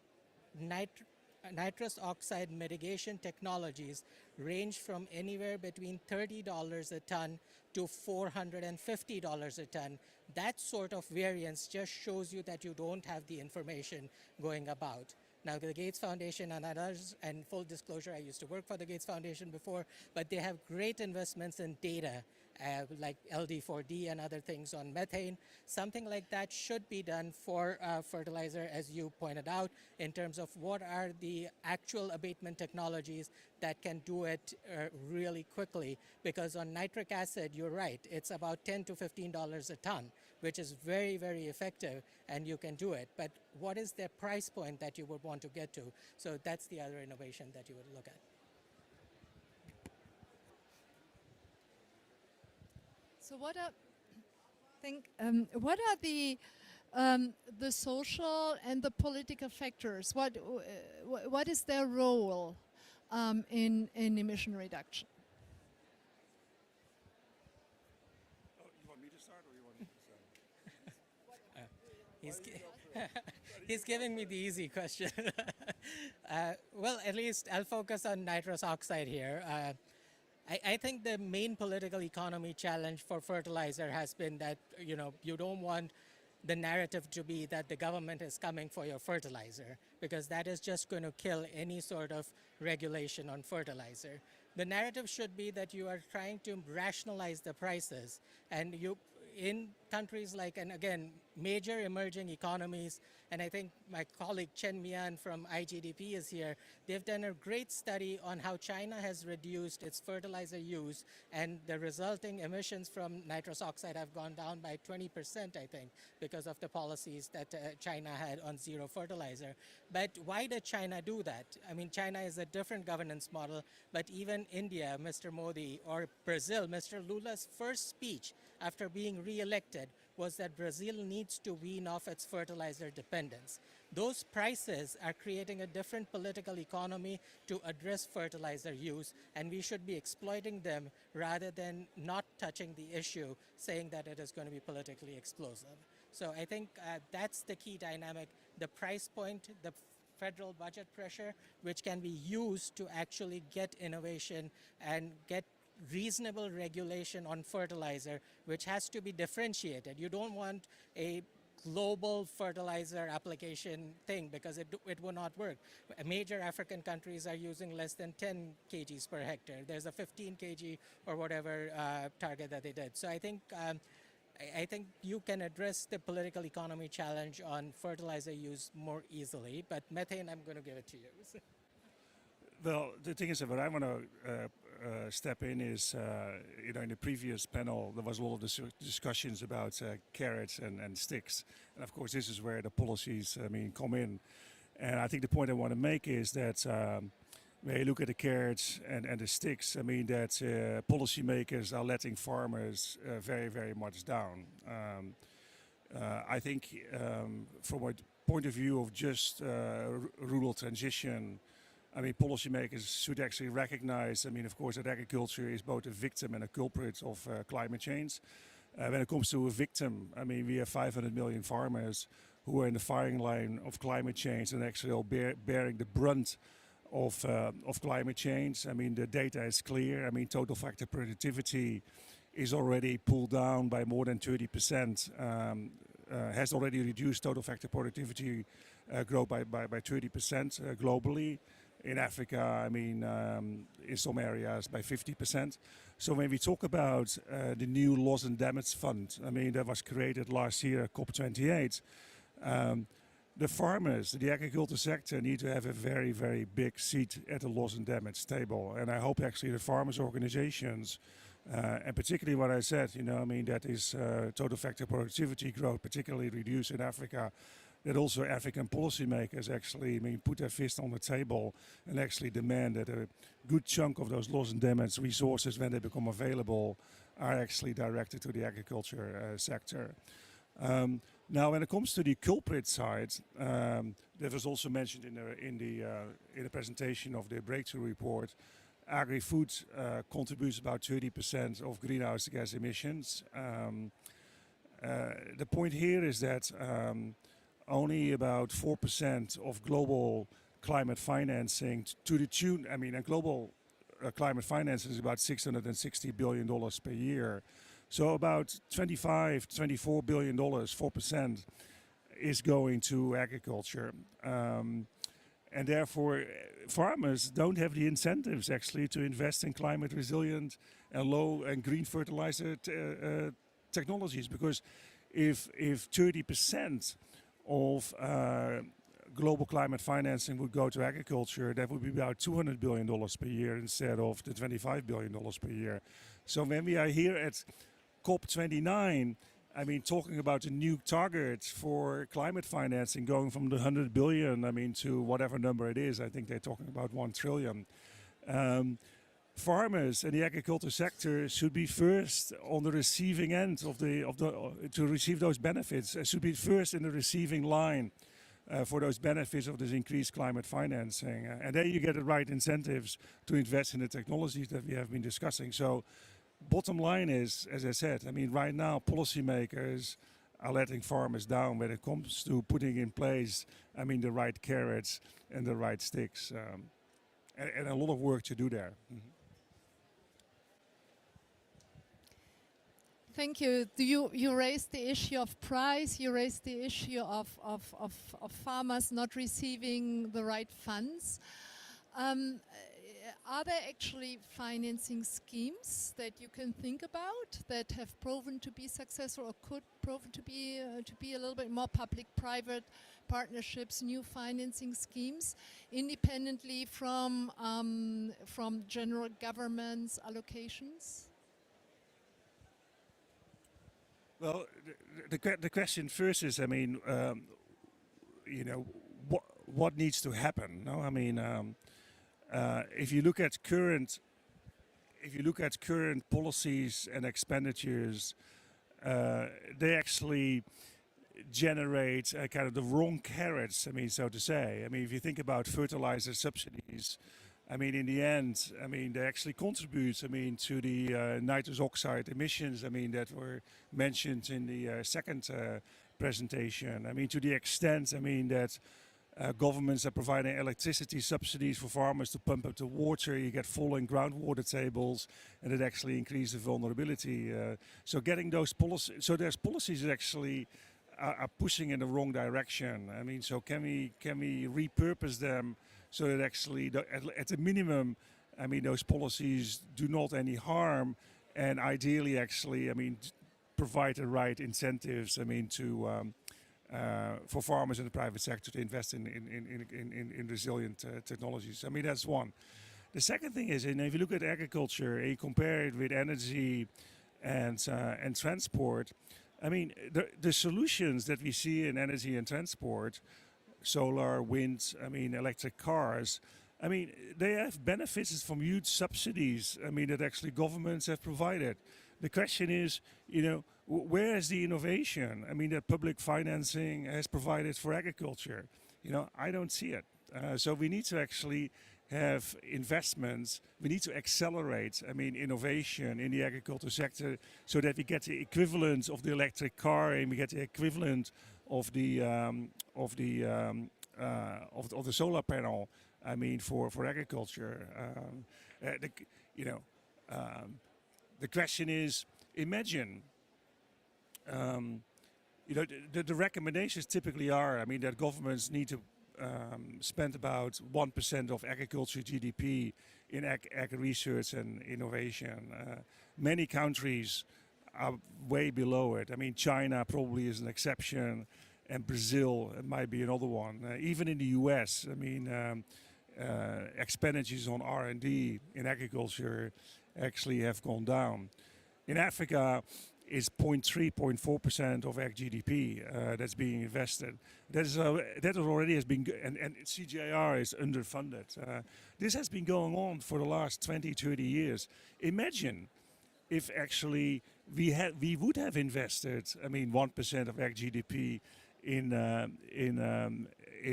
nitrous oxide mitigation technologies range from anywhere between $30 a ton to $450 a ton. That sort of variance just shows you that you don't have the information going about. Now, the Gates Foundation and others, and full disclosure, I used to work for the Gates Foundation before, but they have great investments in data, like LD4D and other things on methane. Something like that should be done for fertilizer, as you pointed out, in terms of what are the actual abatement technologies that can do it really quickly. Because on nitric acid, you're right, it's about $10 to $15 a ton, which is very, very effective, and you can do it. But what is the price point that you would want to get to? So that's the other innovation that you would look at. So what are the social and the political factors? What is their role in emission reduction? Oh, you want me to start or you want me to start? He's giving me the easy question. Well, at least I'll focus on nitrous oxide here. I think the main political economy challenge for fertilizer has been that, you don't want the narrative to be that the government is coming for your fertilizer, because that is just going to kill any sort of regulation on fertilizer. The narrative should be that you are trying to rationalize the prices, and in countries like, and again, major emerging economies, and I think my colleague Chen Mian from IGDP is here, they've done a great study on how China has reduced its fertilizer use, and the resulting emissions from nitrous oxide have gone down by 20%, I think, because of the policies that China had on zero fertilizer. But why did China do that? I mean, China is a different governance model, but even India, Mr. Modi, or Brazil, Mr. Lula's first speech after being re-elected was that Brazil needs to wean off its fertilizer dependence. Those prices are creating a different political economy to address fertilizer use, and we should be exploiting them rather than not touching the issue, saying that it is going to be politically explosive. So I think that's the key dynamic, the price point, the federal budget pressure, which can be used to actually get innovation and get reasonable regulation on fertilizer, which has to be differentiated. You don't want a global fertilizer application thing, because it will not work. Major African countries are using less than 10 kgs per hectare. There's a 15 kg or whatever target that they did. So I think you can address the political economy challenge on fertilizer use more easily, but methane, I'm going to give it to you. Well, the thing is that what I want to step in is, in the previous panel there was a lot of discussions about carrots and sticks, and of course this is where the policies, come in. And I think the point I want to make is that when you look at the carrots and the sticks, that policymakers are letting farmers very, very much down. I think from a point of view of just rural transition, policymakers should actually recognize, of course, that agriculture is both a victim and a culprit of climate change. When it comes to a victim, we have 500 million farmers who are in the firing line of climate change and actually are bearing the brunt of climate change. The data is clear. Total factor productivity is already pulled down by more than 30%, has already reduced total factor productivity growth by 30% globally. In Africa, in some areas by 50%. So when we talk about the new loss and damage fund, that was created last year at COP28, the farmers, the agriculture sector need to have a very, very big seat at the loss and damage table. And I hope actually the farmers' organizations, and particularly what I said, that is total factor productivity growth, particularly reduced in Africa, that also African policymakers actually put their fist on the table and actually demand that a good chunk of those loss and damage resources, when they become available, are actually directed to the agriculture sector. Now, when it comes to the culprit side, that was also mentioned in the presentation of the breakthrough report. Agri-food contributes about 30% of greenhouse gas emissions. The point here is that only about 4% of global climate financing to the tune, and global climate financing is about $660 billion per year. So about $24 billion, 4%, is going to agriculture. And therefore, farmers don't have the incentives actually to invest in climate resilient and low and green fertilizer technologies, because if 30% of global climate financing would go to agriculture, that would be about $200 billion per year instead of the $25 billion per year. So when we are here at COP29, talking about a new target for climate financing going from the 100 billion, to whatever number it is, I think they're talking about 1 trillion. Farmers and the agriculture sector should be first on the receiving end to receive those benefits. Should be first in the receiving line for those benefits of this increased climate financing. And then you get the right incentives to invest in the technologies that we have been discussing. So bottom line is, as I said, right now policymakers are letting farmers down when it comes to putting in place, the right carrots and the right sticks. And a lot of work to do there. Mm-hmm. Thank you. You raised the issue of price, you raised the issue of farmers not receiving the right funds. Are there actually financing schemes that you can think about that have proven to be successful or could prove to be a little bit more public-private partnerships, new financing schemes, independently from general government's allocations? Well, the question first is, what needs to happen? No, if you look at current policies and expenditures, they actually generate kind of the wrong carrots. So to say. If you think about fertilizer subsidies, in the end, they actually contribute, to the nitrous oxide emissions, that were mentioned in the second presentation. To the extent, that governments are providing electricity subsidies for farmers to pump up the water, you get falling groundwater tables, and it actually increases vulnerability. So getting those policies, so there's policies that actually are pushing in the wrong direction. So can we repurpose them so that actually, at a minimum, those policies do not any harm, and ideally, actually, provide the right incentives, for farmers in the private sector to invest in resilient technologies. That's one. The second thing is, if you look at agriculture and you compare it with energy and transport, I mean, the solutions that we see in energy and transport, solar, wind, I mean, electric cars, I mean, they have benefits from huge subsidies, I mean, that actually governments have provided. The question is, you know, where is the innovation? I mean, that public financing has provided for agriculture. You know, I don't see it. So we need to actually have investments. We need to accelerate, I mean, innovation in the agriculture sector so that we get the equivalent of the electric car and we get the equivalent of the solar panel. I mean, for agriculture. The question is, imagine. The recommendations typically are, I mean, that governments need to spend about 1% of agriculture GDP in ag research and innovation. Many countries are way below it. I mean, China probably is an exception, and Brazil might be another one. Even in the US, I mean, expenditures on R&D in agriculture actually have gone down. In Africa, is 0.3, 0.4% of ag GDP that's being invested. That already has been, and CGIAR is underfunded. This has been going on for the last 20, 30 years. Imagine if actually we would have invested, I mean, 1% of ag GDP in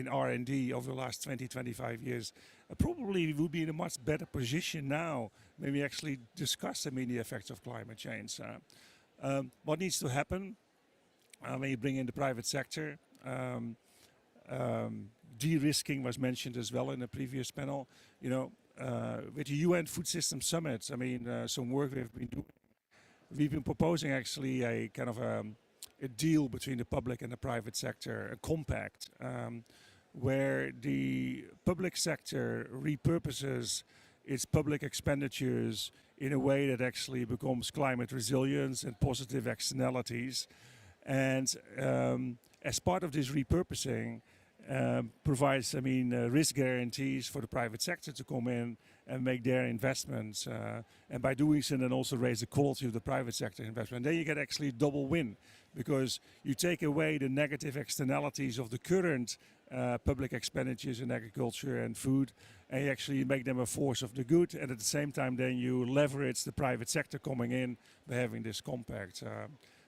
R&D over the last 20, 25 years. Probably we would be in a much better position now when we actually discuss, I mean, the effects of climate change. What needs to happen when you bring in the private sector? De-risking was mentioned as well in the previous panel. You know, with the UN Food System Summit, I mean, some work we've been doing. We've been proposing actually a kind of a deal between the public and the private sector, a compact, where the public sector repurposes its public expenditures in a way that actually becomes climate resilience and positive externalities. And as part of this repurposing, provides, I mean, risk guarantees for the private sector to come in and make their investments. And by doing so, then also raise the quality of the private sector investment. Then you get actually double win, because you take away the negative externalities of the current public expenditures in agriculture and food, and you actually make them a force of the good, and at the same time then you leverage the private sector coming in by having this compact.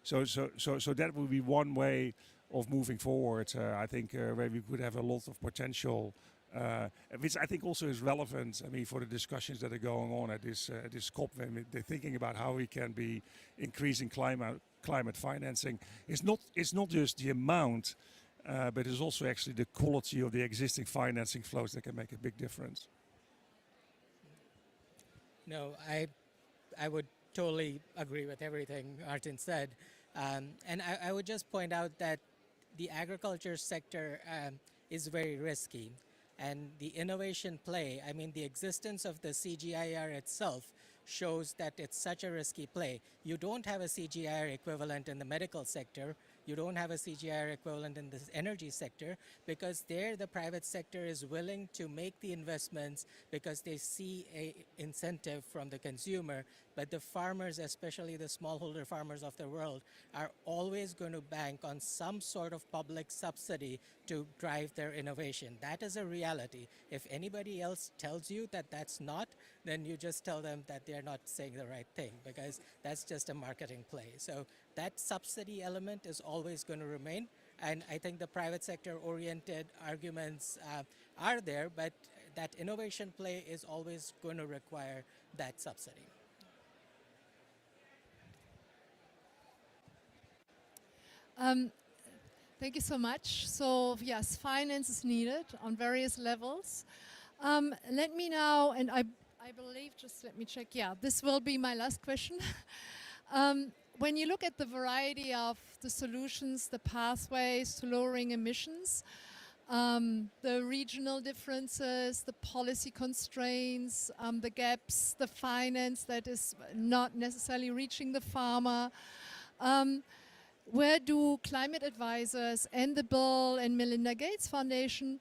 So that would be one way of moving forward, I think, where we could have a lot of potential, which I think also is relevant, I mean, for the discussions that are going on at this COP, when they're thinking about how we can be increasing climate financing. It's not just the amount, but it's also actually the quality of the existing financing flows that can make a big difference. No, I would totally agree with everything Martin said. And I would just point out that the agriculture sector is very risky. And the innovation play, I mean, the existence of the CGIAR itself shows that it's such a risky play. You don't have a CGIAR equivalent in the medical sector. You don't have a CGIAR equivalent in the energy sector, because there the private sector is willing to make the investments because they see a incentive from the consumer. But the farmers, especially the smallholder farmers of the world, are always going to bank on some sort of public subsidy to drive their innovation. That is a reality. If anybody else tells you that that's not, then you just tell them that they're not saying the right thing, because that's just a marketing play. So that subsidy element is always going to remain. And I think the private sector oriented arguments are there, but that innovation play is always going to require that subsidy. Thank you so much. So yes, finance is needed on various levels. Let me now, and I believe, just let me check, yeah, this will be my last question. When you look at the variety of the solutions, the pathways to lowering emissions, the regional differences, the policy constraints, the gaps, the finance that is not necessarily reaching the farmer, where do climate advisors and the Bill and Melinda Gates Foundation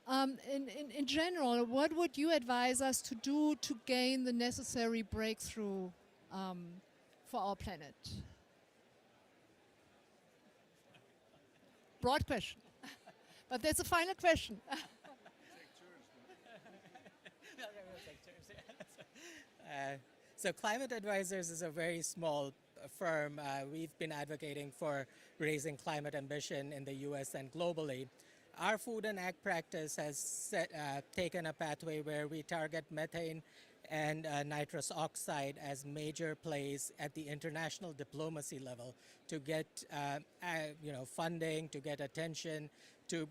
In general, what would you advise us to do to gain the necessary breakthrough for our planet? Broad question, but that's a final question. So Climate Advisors is a very small firm. We've been advocating for raising climate ambition in the US and globally. Our food and ag practice has taken a pathway where we target methane and nitrous oxide as major plays at the international diplomacy level to get funding, to get attention, to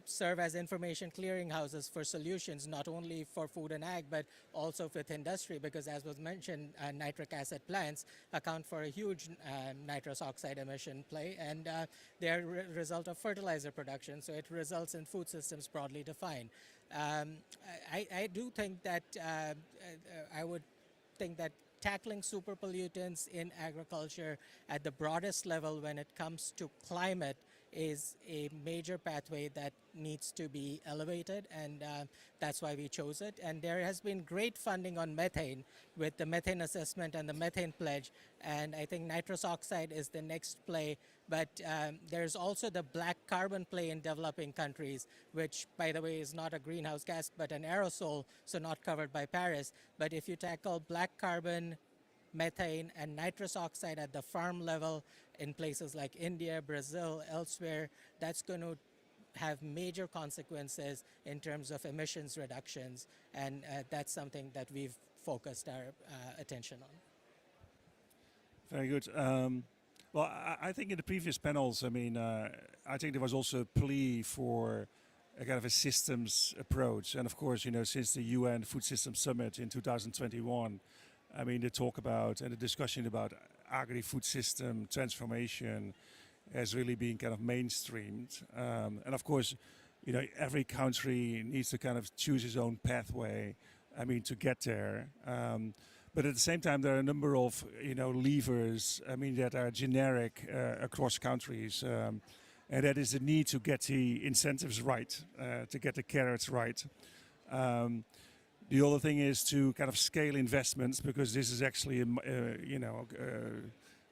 serve as information clearinghouses for solutions, not only for food and ag, but also with industry, because as was mentioned, nitric acid plants account for a huge nitrous oxide emission play, and they're a result of fertilizer production, so it results in food systems broadly defined. I do think that I would think that tackling super pollutants in agriculture at the broadest level when it comes to climate is a major pathway that needs to be elevated, and that's why we chose it. And there has been great funding on methane with the methane assessment and the methane pledge, and I think nitrous oxide is the next play, but there's also the black carbon play in developing countries, which, by the way, is not a greenhouse gas but an aerosol, so not covered by Paris. But if you tackle black carbon, methane, and nitrous oxide at the farm level in places like India, Brazil, elsewhere, that's going to have major consequences in terms of emissions reductions, and that's something that we've focused our attention on. Very good. Well, I think in the previous panels, I mean, I think there was also a plea for a kind of a systems approach. And of course, you know, since the UN Food Systems Summit in 2021, I mean, the talk about and the discussion about agri-food system transformation has really been kind of mainstreamed. And of course, you know, every country needs to kind of choose its own pathway, I mean, to get there. But at the same time, there are a number of, you know, levers, I mean, that are generic across countries. And that is the need to get the incentives right, to get the carrots right. The other thing is to kind of scale investments, because this is actually,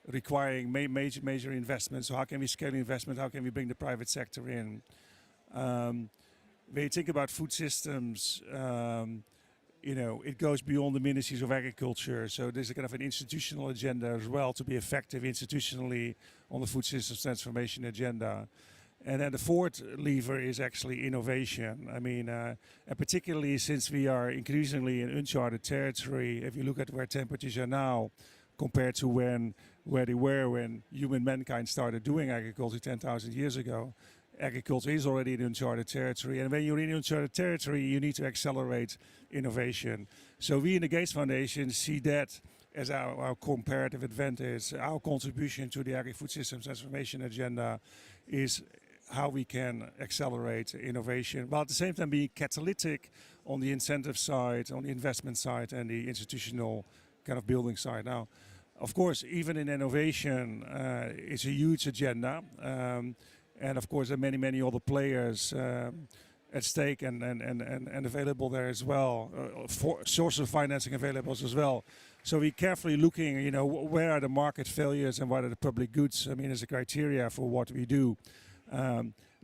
requiring major investments. So how can we scale investment? How can we bring the private sector in? When you think about food systems, you know, it goes beyond the ministries of agriculture. So there's a kind of an institutional agenda as well to be effective institutionally on the food systems transformation agenda. And then the fourth lever is actually innovation. I mean, and particularly since we are increasingly in uncharted territory, if you look at where temperatures are now compared to where they were when mankind started doing agriculture 10,000 years ago, agriculture is already in uncharted territory. And when you're in uncharted territory, you need to accelerate innovation. So we in the Gates Foundation see that as our comparative advantage. Our contribution to the agri-food systems transformation agenda is how we can accelerate innovation, while at the same time being catalytic on the incentive side, on the investment side, and the institutional kind of building side. Now, of course, even in innovation, it's a huge agenda. And of course, there are many other players at stake and available there as well, for sources of financing available as well. So we're carefully looking, you know, where are the market failures and what are the public goods, I mean, as a criteria for what we do.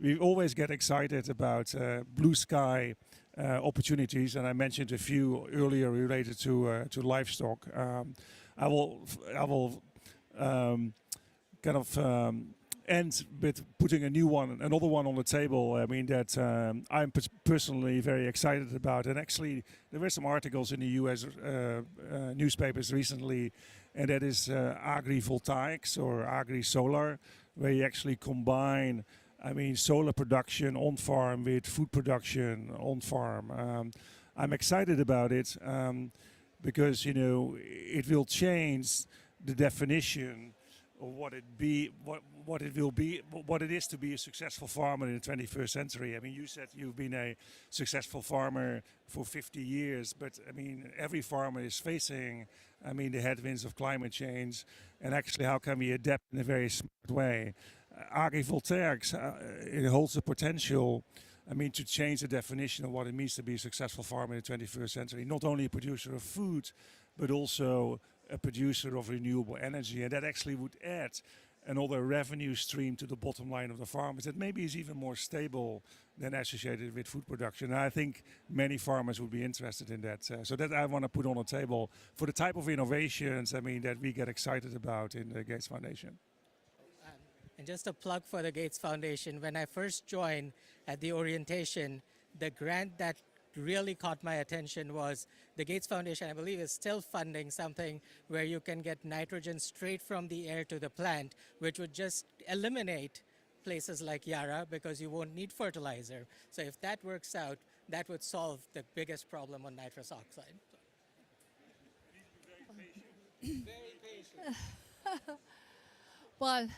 We always get excited about blue sky opportunities, and I mentioned a few earlier related to livestock. I will kind of end with putting another one on the table. I mean, that I'm personally very excited about. And actually, there were some articles in the US newspapers recently, and that is agri-voltaics or agri-solar, where you actually combine, I mean, solar production on farm with food production on farm. I'm excited about it because, you know, it will change the definition of what it is to be a successful farmer in the 21st century. I mean, you said you've been a successful farmer for 50 years, but I mean, every farmer is facing, I mean, the headwinds of climate change, and actually how can we adapt in a very smart way. Agrivoltaics, it holds the potential I mean, to change the definition of what it means to be a successful farmer in the 21st century. Not only a producer of food, but also a producer of renewable energy. And that actually would add another revenue stream to the bottom line of the farmers that maybe is even more stable than associated with food production. And I think many farmers would be interested in that. So that I want to put on the table for the type of innovations, I mean, that we get excited about in the Gates Foundation. And just a plug for the Gates Foundation, when I first joined at the orientation, the grant that really caught my attention was the Gates Foundation, I believe, is still funding something where you can get nitrogen straight from the air to the plant, which would just eliminate places like Yarra because you won't need fertilizer. So if that works out, that would solve the biggest problem on nitrous oxide. Very patient. Well,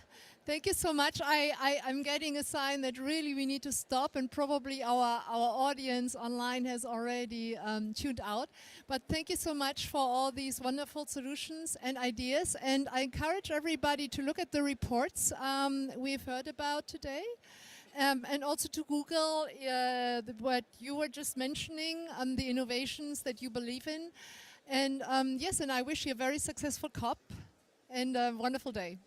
thank you so much. I'm getting a sign that really we need to stop, and probably our audience online has already tuned out. But thank you so much for all these wonderful solutions and ideas. And I encourage everybody to look at the reports we've heard about today. And also to Google what you were just mentioning, the innovations that you believe in. And yes, and I wish you a very successful COP and a wonderful day.